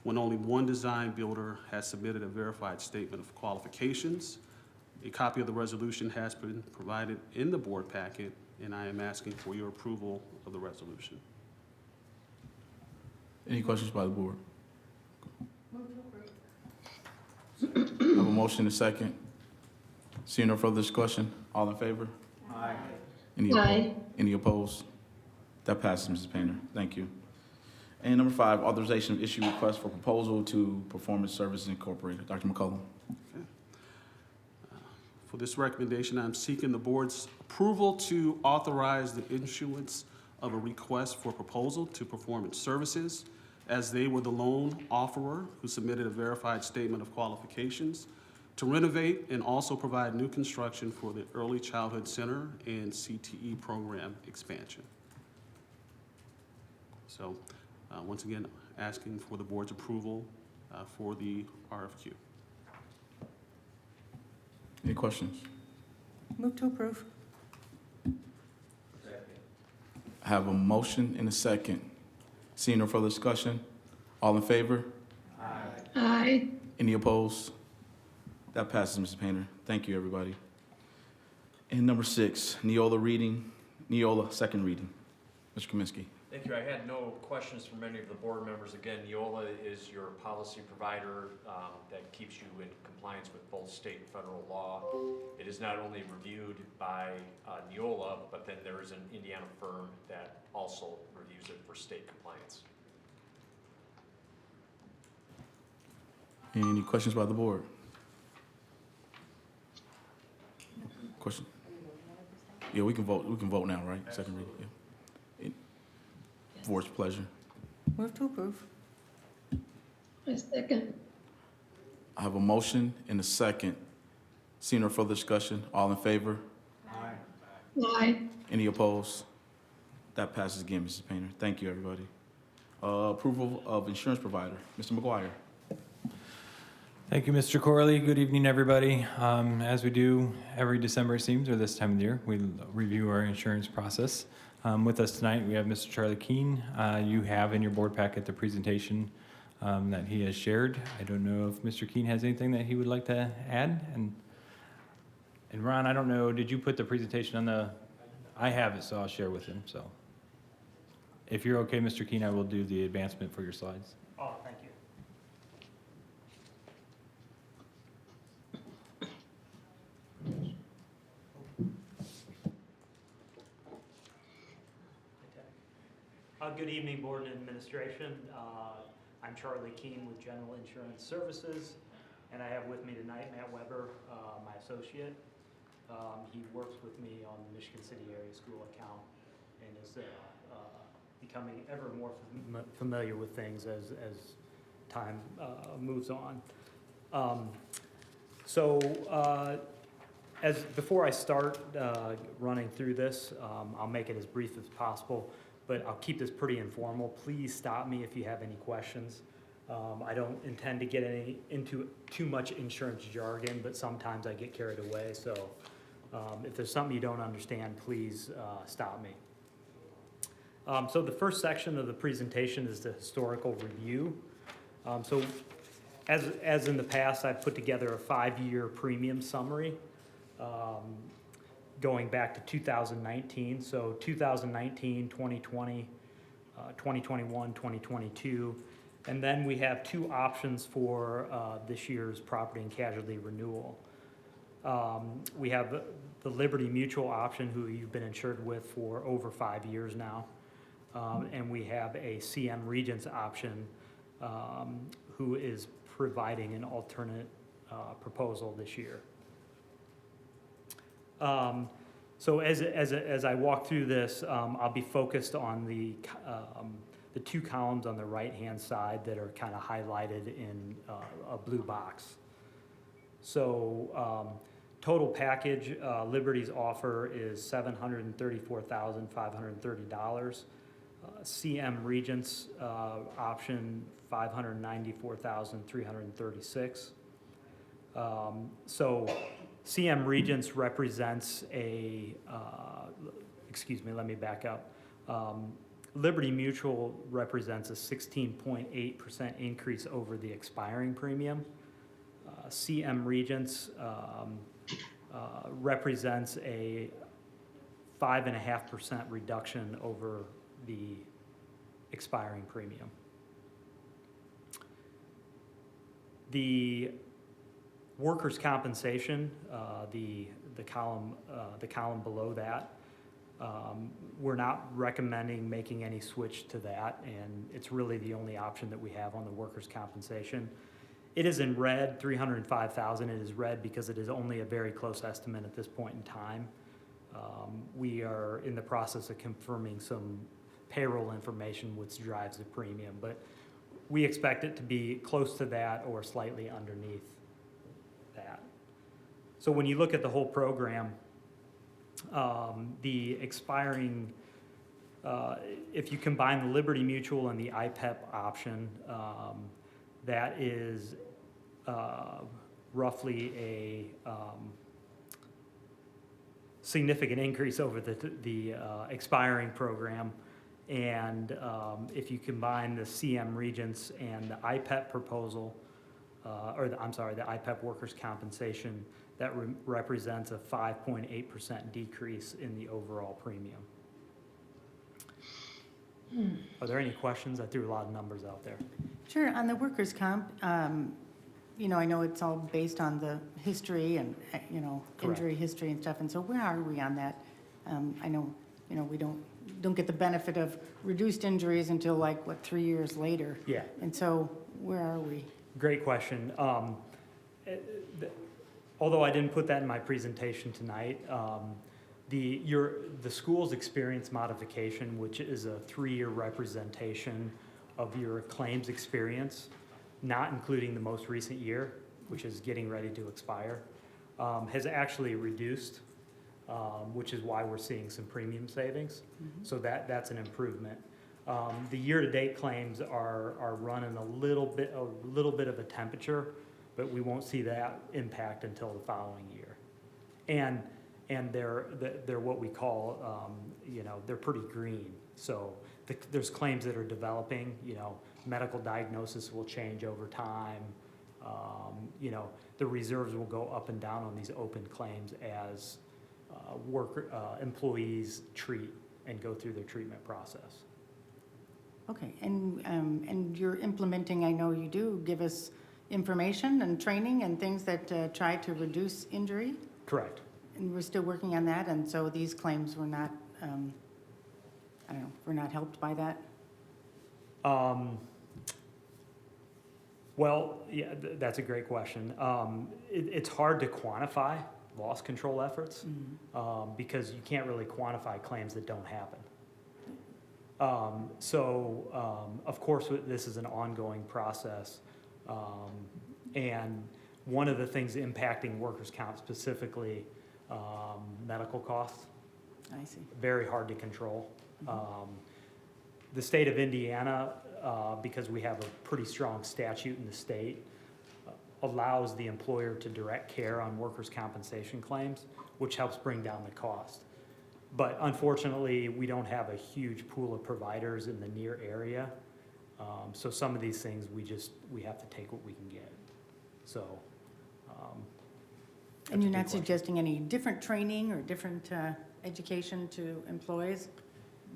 when only one design builder has submitted a verified statement of qualifications. A copy of the resolution has been provided in the board packet, and I am asking for your approval of the resolution.
Any questions by the board? I have a motion and a second. Seeing no further discussion, all in favor?
Aye.
Aye.
Any opposed? That passes, Mrs. Painter. Thank you. And number 5, authorization of issue request for proposal to Performance Services Incorporated. Dr. McCullum.
For this recommendation, I'm seeking the board's approval to authorize the issuance of a request for proposal to Performance Services, as they were the loan offerer who submitted a verified statement of qualifications to renovate and also provide new construction for the Early Childhood Center and CTE program expansion. So, once again, asking for the board's approval for the RFQ.
Any questions?
Move to approve.
I have a motion and a second. Seeing no further discussion, all in favor?
Aye.
Any opposed? That passes, Mr. Painter. Thank you, everybody. And number 6, Neola second reading. Mr. Kaminsky.
Thank you. I had no questions from any of the board members. Again, Neola is your policy provider that keeps you in compliance with both state and federal law. It is not only reviewed by Neola, but then there is an Indiana firm that also reviews it for state compliance.
Any questions by the board? Question? Yeah, we can vote. We can vote now, right? Second reading. Yeah. Board's pleasure.
Move to approve.
I second.
I have a motion and a second. Seeing no further discussion, all in favor?
Aye.
Any opposed? That passes again, Mrs. Painter. Thank you, everybody. Approval of insurance provider. Mr. McGuire.
Thank you, Mr. Corley. Good evening, everybody. As we do every December, it seems, or this time of the year, we review our insurance process. With us tonight, we have Mr. Charlie Keene. You have in your board packet the presentation that he has shared. I don't know if Mr. Keene has anything that he would like to add. And Ron, I don't know, did you put the presentation on the? I have it, so I'll share with him. So if you're okay, Mr. Keene, I will do the advancement for your slides.
Oh, thank you. Good evening, Board and Administration. I'm Charlie Keene with General Insurance Services, and I have with me tonight Matt Weber, my associate. He works with me on the Michigan City Area School account and is becoming ever more familiar with things as time moves on. Before I start running through this, I'll make it as brief as possible, but I'll keep this pretty informal. Please stop me if you have any questions. I don't intend to get into too much insurance jargon, but sometimes I get carried away. So if there's something you don't understand, please stop me. So the first section of the presentation is the historical review. So as in the past, I've put together a 5-year premium summary going back to 2019. So 2019, 2020, 2021, 2022. And then we have 2 options for this year's property and casualty renewal. We have the Liberty Mutual option, who you've been insured with for over 5 years now. And we have a CM Regents option, who is providing an alternate proposal this year.
So as I walk through this, I'll be focused on the two columns on the right-hand side that are kind of highlighted in a blue box. So total package, Liberty's offer is $734,530. CM Regents option, $594,336. So CM Regents represents a, excuse me, let me back up. Liberty Mutual represents a 16.8% increase over the expiring premium. CM Regents represents a 5.5% reduction over the expiring premium. The workers' compensation, the column below that, we're not recommending making any switch to that, and it's really the only option that we have on the workers' compensation. It is in red, 305,000. It is red because it is only a very close estimate at this point in time. We are in the process of confirming some payroll information, which drives the premium, but we expect it to be close to that or slightly underneath that. So when you look at the whole program, the expiring, if you combine the Liberty Mutual and the IPEP option, that is roughly a significant increase over the expiring program. And if you combine the CM Regents and the IPEP proposal, the IPEP workers' compensation, that represents a 5.8% decrease in the overall premium. Are there any questions? I threw a lot of numbers out there.
Sure, on the workers' comp, you know, I know it's all based on the history and, you know,
Correct.
injury history and stuff, and so where are we on that? I know, you know, we don't get the benefit of reduced injuries until like, what, 3 years later?
Yeah.
And so where are we?
Great question. Although I didn't put that in my presentation tonight, the school's experience modification, which is a 3-year representation of your claims experience, not including the most recent year, which is getting ready to expire, has actually reduced, which is why we're seeing some premium savings.
Mm-hmm.
So that's an improvement. The year-to-date claims are running a little bit of a temperature, but we won't see that impact until the following year. And they're what we call, you know, they're pretty green. So there's claims that are developing, you know, medical diagnosis will change over time. You know, the reserves will go up and down on these open claims as employees treat and go through their treatment process.
Okay, and you're implementing, I know you do, give us information and training and things that try to reduce injury?
Correct.
And we're still working on that, and so these claims were not, I don't know, were not helped by that?
Well, yeah, that's a great question. It's hard to quantify loss control efforts because you can't really quantify claims that don't happen. Of course, this is an ongoing process. And one of the things impacting workers' comp specifically, medical costs.
I see.
Very hard to control. The state of Indiana, because we have a pretty strong statute in the state, allows the employer to direct care on workers' compensation claims, which helps bring down the cost. But unfortunately, we don't have a huge pool of providers in the near area. So some of these things, we have to take what we can get. So.
And you're not suggesting any different training or different education to employees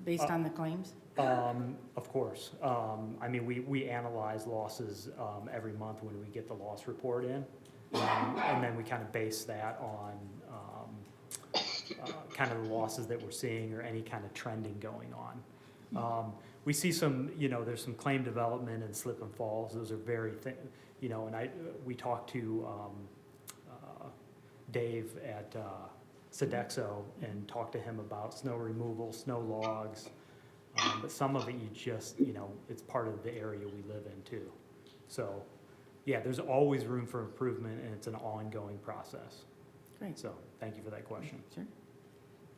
based on the claims?
Of course. I mean, we analyze losses every month when we get the loss report in. And then we kind of base that on kind of the losses that we're seeing or any kind of trending going on. We see some, you know, there's some claim development and slip and falls. Those are very, you know, and we talked to Dave at Sodexo and talk to him about snow removal, snow logs. But some of it you just, it's part of the area we live in too. So, yeah, there's always room for improvement, and it's an ongoing process.
Great.
So, thank you for that question.
Sure.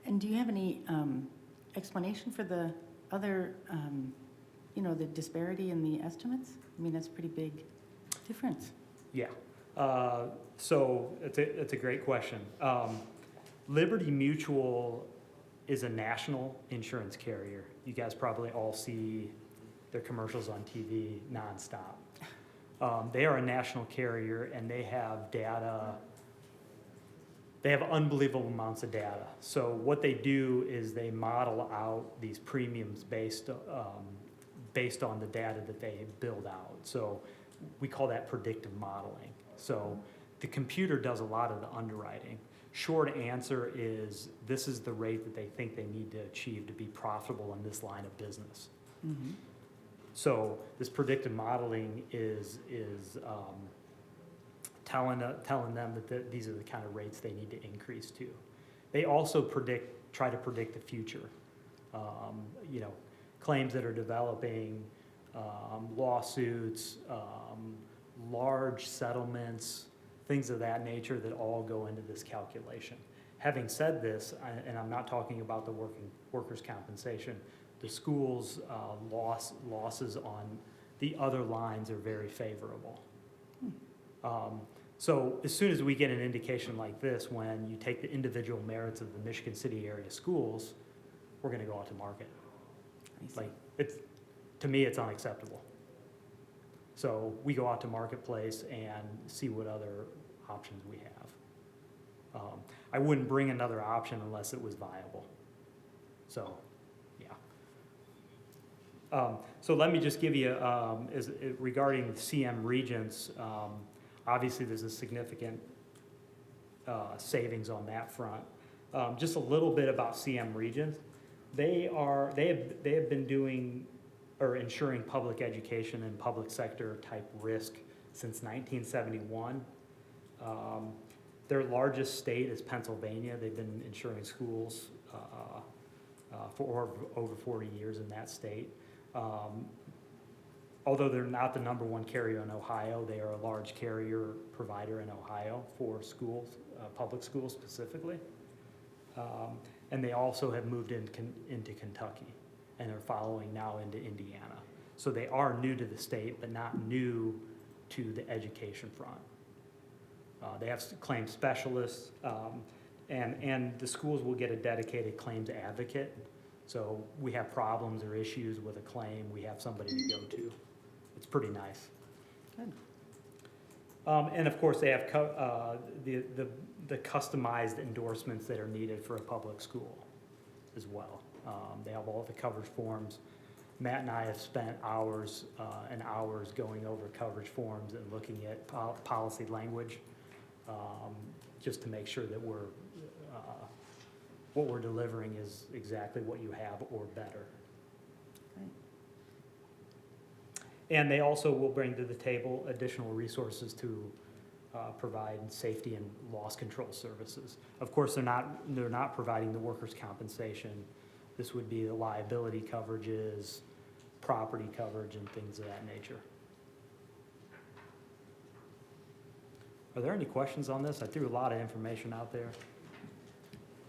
And do you have any explanation for the other, the disparity in the estimates? I mean, that's a pretty big difference.
Yeah. So it's a great question. Liberty Mutual is a national insurance carrier. You guys probably all see their commercials on TV nonstop. They are a national carrier, and they have data. They have unbelievable amounts of data. So what they do is they model out these premiums based on the data that they build out. So we call that predictive modeling. So the computer does a lot of the underwriting. Short answer is this is the rate that they think they need to achieve to be profitable in this line of business.
Mm-hmm.
So this predictive modeling is telling them that these are the kind of rates they need to increase to. They also try to predict the future. Claims that are developing, lawsuits, large settlements, things of that nature that all go into this calculation. Having said this, and I'm not talking about the workers' compensation, the school's losses on the other lines are very favorable. So as soon as we get an indication like this, when you take the individual merits of the Michigan City area schools, we're going to go out to market. To me, it's unacceptable. So we go out to marketplace and see what other options we have. I wouldn't bring another option unless it was viable. So, yeah. So let me just give you, regarding CM Regents, obviously there's a significant savings on that front. Just a little bit about CM Regents. They have been doing or insuring public education and public sector type risk since 1971. Their largest state is Pennsylvania. They've been insuring schools for over 40 years in that state. Although they're not the #1 carrier in Ohio, they are a large carrier provider in Ohio for schools, public schools specifically. And they also have moved into Kentucky and are following now into Indiana. So they are new to the state, but not new to the education front. They have claims specialists, and the schools will get a dedicated claims advocate. So we have problems or issues with a claim, we have somebody to go to. It's pretty nice.
Good.
And of course, they have the customized endorsements that are needed for a public school as well. They have all the coverage forms. Matt and I have spent hours and hours going over coverage forms and looking at policy language, just to make sure that what we're delivering is exactly what you have or better.
Great.
And they also will bring to the table additional resources to provide safety and loss control services. Of course, they're not providing the workers' compensation. This would be the liability coverages, property coverage, and things of that nature. Are there any questions on this? I threw a lot of information out there.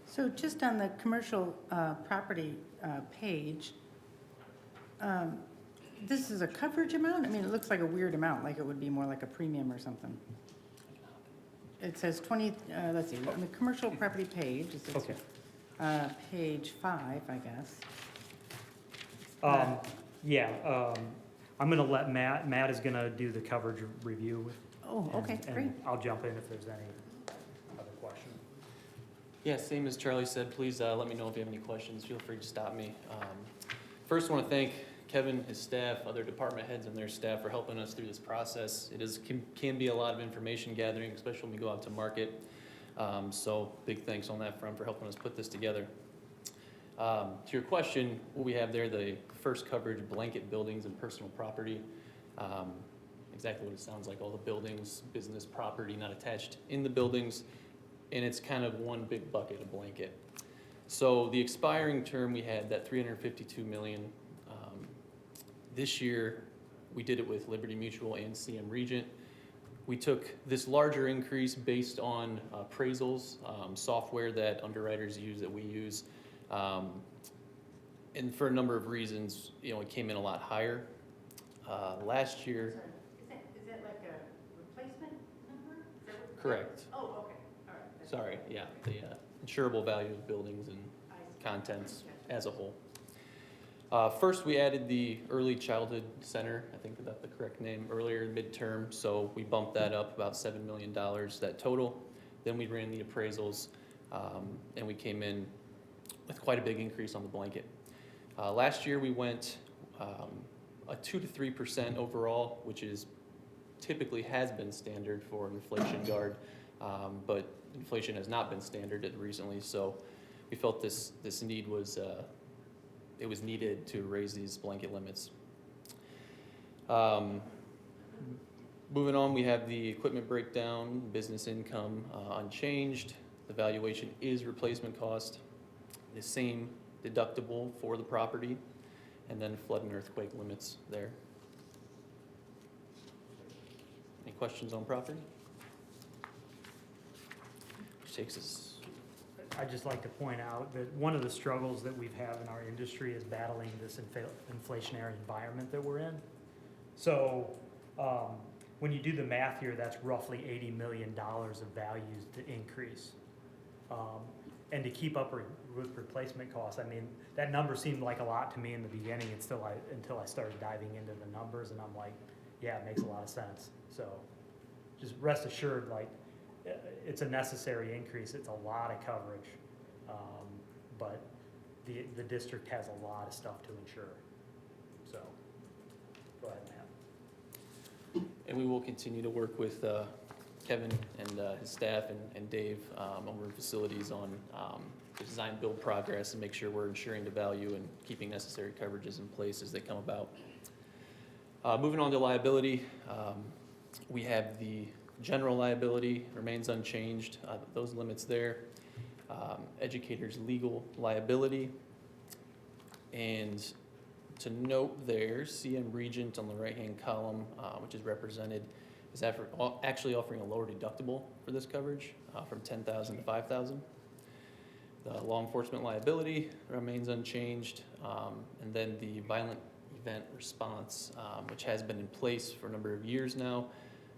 So just on the commercial property page, this is a coverage amount? I mean, it looks like a weird amount, like it would be more like a premium or something. It says 20, let's see, on the commercial property page, it says,
Okay.
Page 5, I guess.
I'm gonna let Matt is gonna do the coverage review.
Oh, okay,
and
great.
I'll jump in if there's any other question.
Yeah, same as Charlie said, please let me know if you have any questions. Feel free to stop me. First, I want to thank Kevin, his staff, other department heads and their staff for helping us through this process. It can be a lot of information gathering, especially when we go out to market. So big thanks on that front for helping us put this together. To your question, what we have there, the first coverage, blanket buildings and personal property. Exactly what it sounds like, all the buildings, business property not attached in the buildings. and it's kind of one big bucket, a blanket. So the expiring term, we had that 352 million. This year, we did it with Liberty Mutual and CM Regent. We took this larger increase based on appraisals, software that underwriters use, that we use. And for a number of reasons, you know, it came in a lot higher. Last year.
Sorry, is that like a replacement number?
Correct.
Oh, okay, all right.
Sorry, yeah, the insurable value of buildings and contents as a whole. First, we added the Early Childhood Center, I think that's the correct name, earlier midterm, so we bumped that up about $7 million, that total. Then we ran the appraisals, and we came in with quite a big increase on the blanket. Last year, we went a 2 to 3% overall, which is typically has been standard for an inflation guard, but inflation has not been standard recently, so we felt this need was it was needed to raise these blanket limits. Moving on, we have the equipment breakdown, business income unchanged. The valuation is replacement cost, the same deductible for the property, and then flood and earthquake limits there. Any questions on property? Which takes us.
I'd just like to point out that one of the struggles that we've had in our industry is battling this inflationary environment that we're in. So when you do the math here, that's roughly $80 million of values to increase. And to keep up with replacement costs, I mean, that number seemed like a lot to me in the beginning until I started diving into the numbers, and I'm like, yeah, it makes a lot of sense. So just rest assured, like, it's a necessary increase. It's a lot of coverage, but the district has a lot of stuff to insure. So go ahead, Matt.
And we will continue to work with Kevin and his staff and Dave over facilities on the design build progress and make sure we're ensuring the value and keeping necessary coverages in place as they come about. Moving on to liability, we have the general liability remains unchanged, those limits there. Educators' legal liability. And to note there, CM Regent on the right-hand column, which is represented, is actually offering a lower deductible for this coverage from $10,000 to $5,000. The law enforcement liability remains unchanged. And then the violent event response, which has been in place for a number of years now.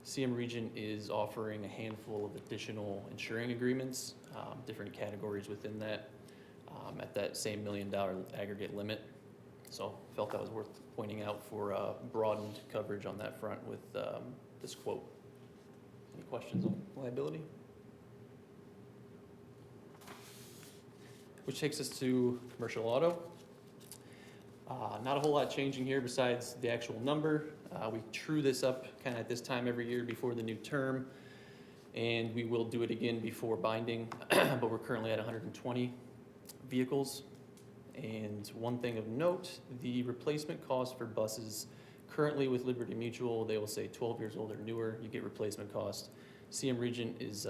CM Regent is offering a handful of additional insuring agreements, different categories within that, at that same $1 million aggregate limit. So felt that was worth pointing out for broadened coverage on that front with this quote. Any questions on liability? Which takes us to commercial auto. Not a whole lot changing here besides the actual number. We true this up kind of at this time every year before the new term, and we will do it again before binding, but we're currently at 120 vehicles. And one thing of note, the replacement cost for buses currently with Liberty Mutual, they will say 12 years old or newer, you get replacement cost. CM Regent is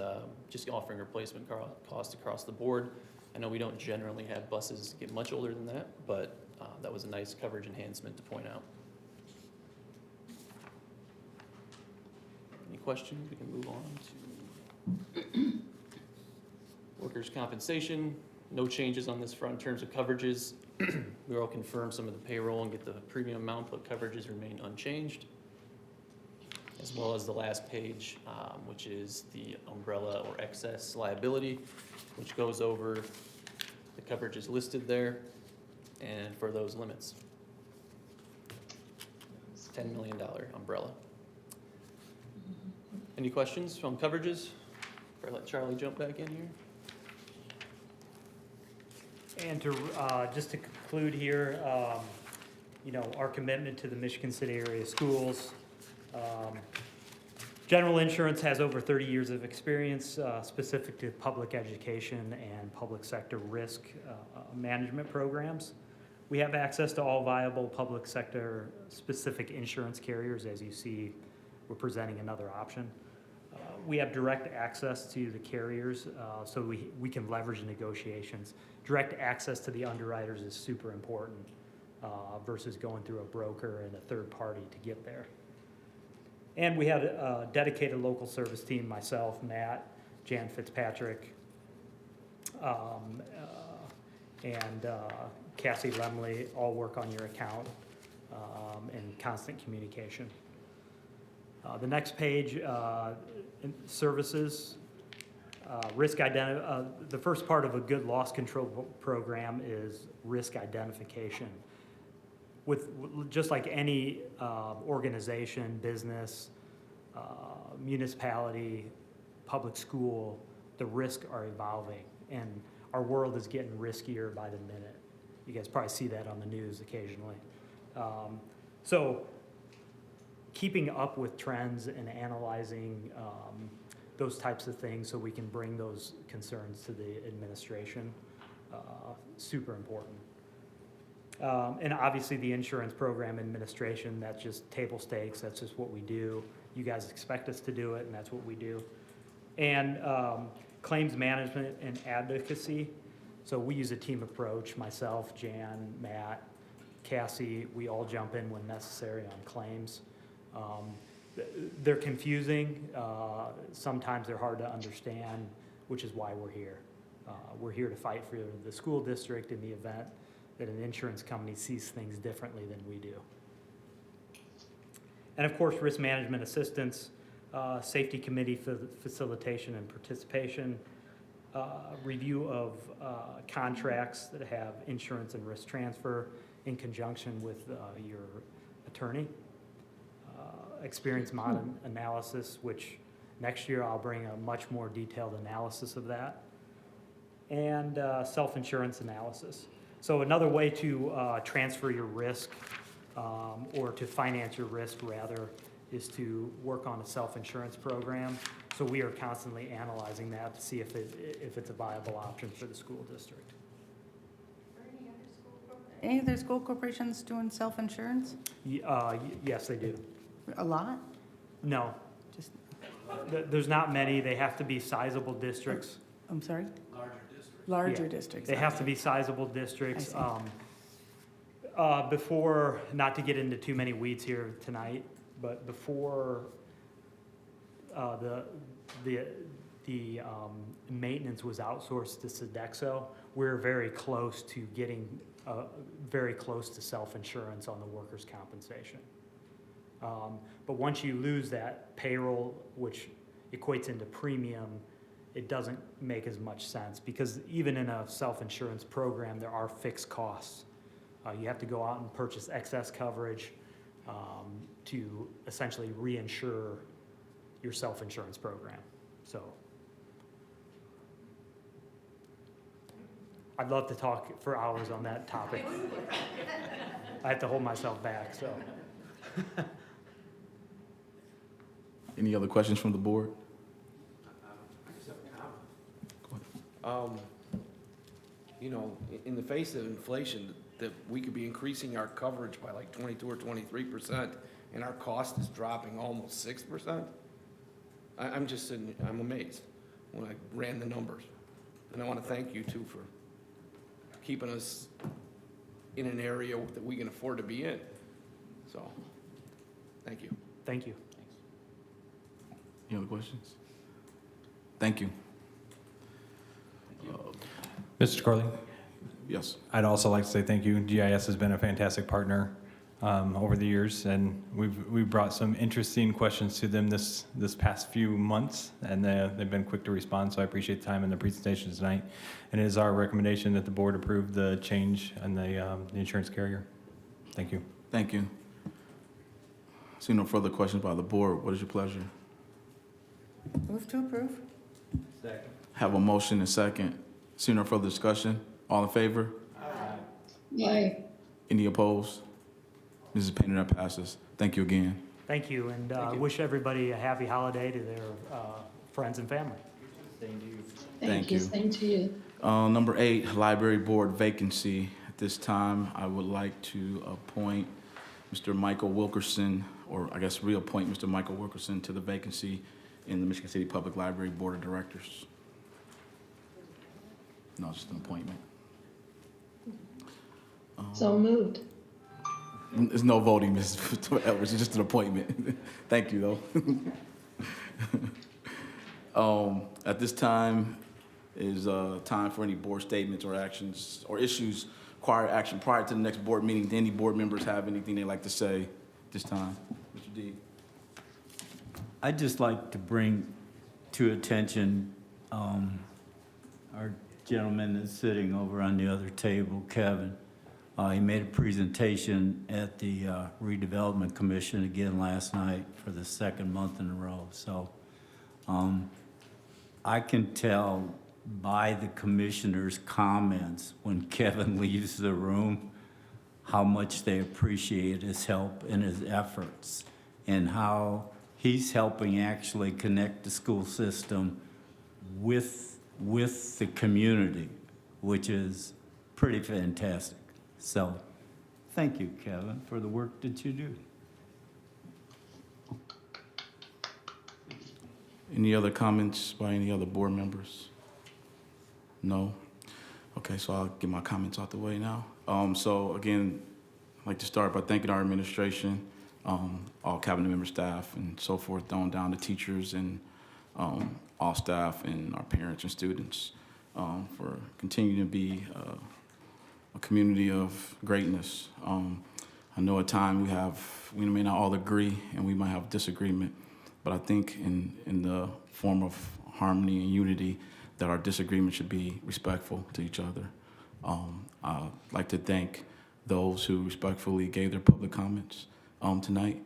just offering replacement cost across the board. I know we don't generally have buses get much older than that, but that was a nice coverage enhancement to point out. Any questions? We can move on to workers' compensation. No changes on this front in terms of coverages. We will confirm some of the payroll and get the premium amount, but coverages remain unchanged. As well as the last page, which is the umbrella or excess liability, which goes over the coverages listed there and for those limits. It's $10 million umbrella. Any questions from coverages? Before I let Charlie jump back in here.
And to just to conclude here, you know, our commitment to the Michigan City area schools. General Insurance has over 30 years of experience specific to public education and public sector risk management programs. We have access to all viable public sector specific insurance carriers. As you see, we're presenting another option. we have direct access to the carriers, so we can leverage negotiations. Direct access to the underwriters is super important versus going through a broker and a third party to get there. And we had a dedicated local service team, myself, Matt, Jan Fitzpatrick, and Cassie Lemley, all work on your account in constant communication. The next page, services, the first part of a good loss control program is risk identification. Just like any organization, business, municipality, public school, the risks are evolving, and our world is getting riskier by the minute. You guys probably see that on the news occasionally. So keeping up with trends and analyzing those types of things so we can bring those concerns to the administration, super important. And obviously the insurance program administration, that's just table stakes, that's just what we do. You guys expect us to do it, and that's what we do. And claims management and advocacy. So we use a team approach, myself, Jan, Matt, Cassie, we all jump in when necessary on claims. They're confusing, sometimes they're hard to understand, which is why we're here. We're here to fight for the school district in the event that an insurance company sees things differently than we do. And of course, risk management assistance, safety committee facilitation and participation, review of contracts that have insurance and risk transfer in conjunction with your attorney, experience model analysis, which next year I'll bring a much more detailed analysis of that, and self-insurance analysis. So another way to transfer your risk or to finance your risk rather is to work on a self-insurance program. So we are constantly analyzing that to see if it's a viable option for the school district.
Any other school corporations doing self-insurance?
Yes, they do.
A lot?
No.
Just,
There's not many. They have to be sizable districts.
I'm sorry?
Larger districts.
Larger
Yeah.
districts.
They have to be sizable districts.
I
Before, not to get into too many weeds here tonight, but before the maintenance was outsourced to Sodexo, we were very close to getting very close to self-insurance on the workers' compensation. But once you lose that payroll, which equates into premium, it doesn't make as much sense, because even in a self-insurance program, there are fixed costs. You have to go out and purchase excess coverage to essentially reinsure your self-insurance program. So I'd love to talk for hours on that topic. I have to hold myself back, so.
Any other questions from the board?
You know, in the face of inflation, that we could be increasing our coverage by like 22 or 23%, and our cost is dropping almost 6%. I'm just sitting, I'm amazed when I ran the numbers. And I want to thank you too for keeping us in an area that we can afford to be in. So, thank you.
Thank you.
Any other questions? Thank you.
Mr. Corley?
Yes.
I'd also like to say thank you. GIS has been a fantastic partner over the years, and we've brought some interesting questions to them this past few months, and they've been quick to respond, so I appreciate the time and the presentation tonight. And it is our recommendation that the board approve the change in the insurance carrier. Thank you.
Thank you. See no further questions by the board. What is your pleasure?
Move to approve.
Second.
Have a motion and second. See no further discussion. All in favor?
Aye.
Any opposed? Mrs. Painter, that passes. Thank you again.
Thank you, and wish everybody a happy holiday to their friends and family.
Same to you.
Thank you.
Same to you.
Number 8, library board vacancy. At this time, I would like to appoint Mr. Michael Wilkerson, or I guess reappoint Mr. Michael Wilkerson to the vacancy in the Michigan City Public Library Board of Directors. No, it's just an appointment.
So moved.
There's no voting, Mrs. Edwards, it's just an appointment. Thank you, though. At this time is time for any board statements or actions or issues require action prior to the next board meeting. Do any board members have anything they'd like to say this time? Mr. D.
I'd just like to bring to attention our gentleman that's sitting over on the other table, Kevin. He made a presentation at the Redevelopment Commission again last night for the second month in a row. So I can tell by the commissioner's comments when Kevin leaves the room how much they appreciate his help and his efforts and how he's helping actually connect the school system with the community, which is pretty fantastic. So thank you, Kevin, for the work that you do.
Any other comments by any other board members? No? Okay, so I'll get my comments out the way now. So again, I'd like to start by thanking our administration, all cabinet member staff and so forth, down to teachers and all staff and our parents and students for continuing to be a community of greatness. I know at times we may not all agree and we might have disagreement, but I think in the form of harmony and unity that our disagreement should be respectful to each other. I'd like to thank those who respectfully gave their public comments tonight.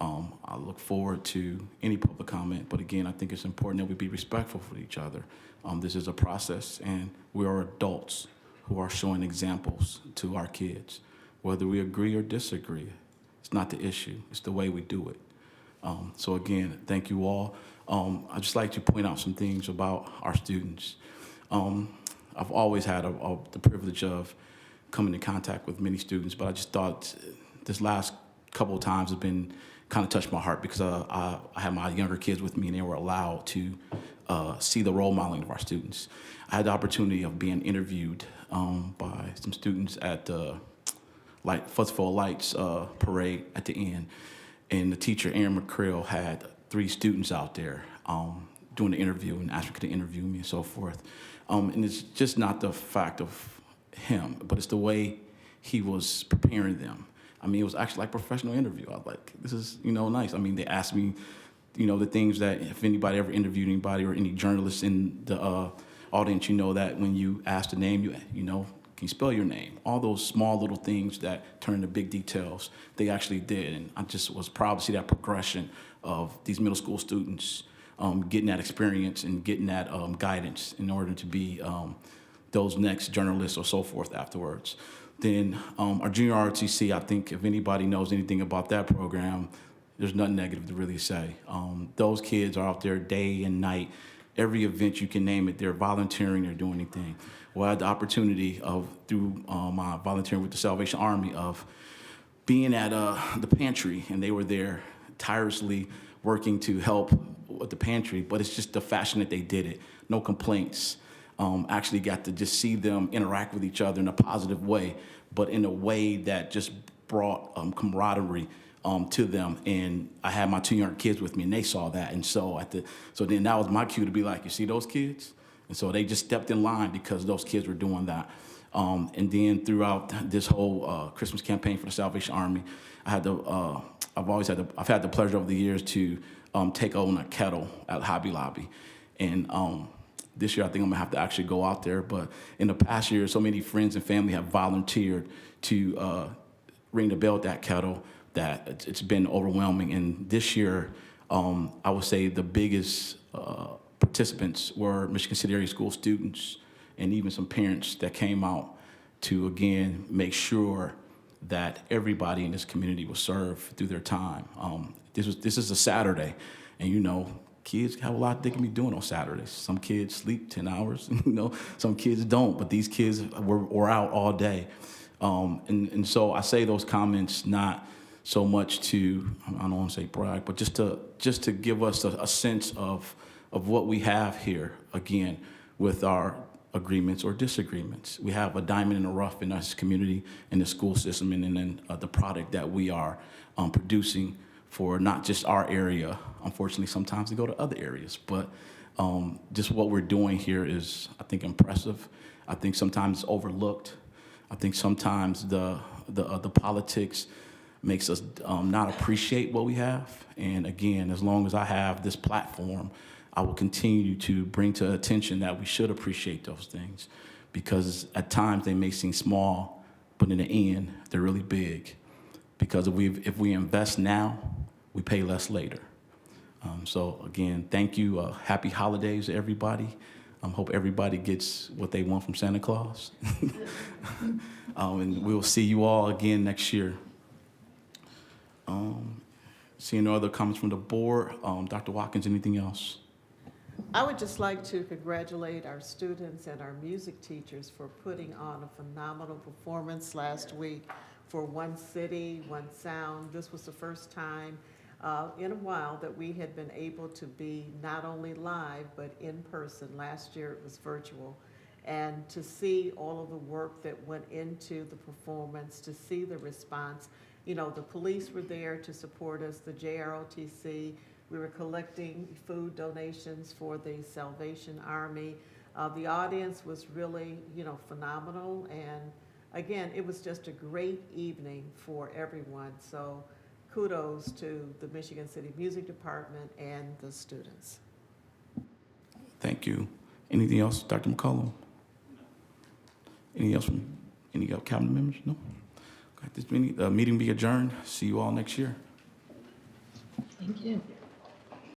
I look forward to any public comment, but again, I think it's important that we be respectful for each other. This is a process, and we are adults who are showing examples to our kids. Whether we agree or disagree, it's not the issue, it's the way we do it. So again, thank you all. I'd just like to point out some things about our students. I've always had the privilege of coming in contact with many students, but I just thought this last couple of times have been kind of touched my heart because I had my younger kids with me and they were allowed to see the role modeling of our students. I had the opportunity of being interviewed by some students at the Festival of Lights parade at the end. And the teacher, Aaron McCrail, had 3 students out there doing the interview and asked me to interview me and so forth. And it's just not the fact of him, but it's the way he was preparing them. I mean, it was actually like a professional interview. I was like, this is, nice. I mean, they asked me, the things that if anybody ever interviewed anybody or any journalists in the audience, that when you ask the name, can you spell your name? All those small little things that turn into big details, they actually did. And I just was proud to see that progression of these middle school students getting that experience and getting that guidance in order to be those next journalists or so forth afterwards. Then our junior ROTC, I think if anybody knows anything about that program, there's nothing negative to really say. Those kids are out there day and night. Every event you can name it, they're volunteering, they're doing anything. Well, I had the opportunity of, through my volunteering with the Salvation Army, of being at the pantry, and they were there tirelessly working to help with the pantry, but it's just the fashion that they did it. No complaints. Actually got to just see them interact with each other in a positive way, but in a way that just brought camaraderie to them. And I had my 2 young kids with me, and they saw that. And so then that was my cue to be like, you see those kids? And so they just stepped in line because those kids were doing that. And then throughout this whole Christmas campaign for the Salvation Army, I've had the pleasure over the years to take on a kettle at Hobby Lobby. And this year I think I'm gonna have to actually go out there. But in the past year, so many friends and family have volunteered to ring the bell at that kettle that it's been overwhelming. And this year, I would say the biggest participants were Michigan City area school students and even some parents that came out to, again, make sure that everybody in this community was served through their time. This is a Saturday, and kids have a lot they can be doing on Saturdays. Some kids sleep 10 hours, some kids don't, but these kids were out all day. And so I say those comments not so much to, I don't want to say brag, but just to give us a sense of what we have here, again, with our agreements or disagreements. We have a diamond in the rough in this community, in the school system, and then the product that we are producing for not just our area. Unfortunately, sometimes they go to other areas, but just what we're doing here is, I think, impressive. I think sometimes it's overlooked. I think sometimes the politics makes us not appreciate what we have. And again, as long as I have this platform, I will continue to bring to attention that we should appreciate those things, because at times they may seem small, but in the end, they're really big. Because if we invest now, we pay less later. So again, thank you. Happy holidays, everybody. Hope everybody gets what they want from Santa Claus. And we'll see you all again next year. Seeing no other comments from the board, Dr. Watkins, anything else?
I would just like to congratulate our students and our music teachers for putting on a phenomenal performance last week for One City, One Sound. This was the first time in a while that we had been able to be not only live, but in person. Last year it was virtual. And to see all of the work that went into the performance, to see the response. You know, the police were there to support us, the JROTC. We were collecting food donations for the Salvation Army. The audience was really, phenomenal. And again, it was just a great evening for everyone. So kudos to the Michigan City Music Department and the students.
Thank you. Anything else, Dr. McCollum? Anything else from any cabinet members? No? Okay, this meeting be adjourned. See you all next year.
Thank you.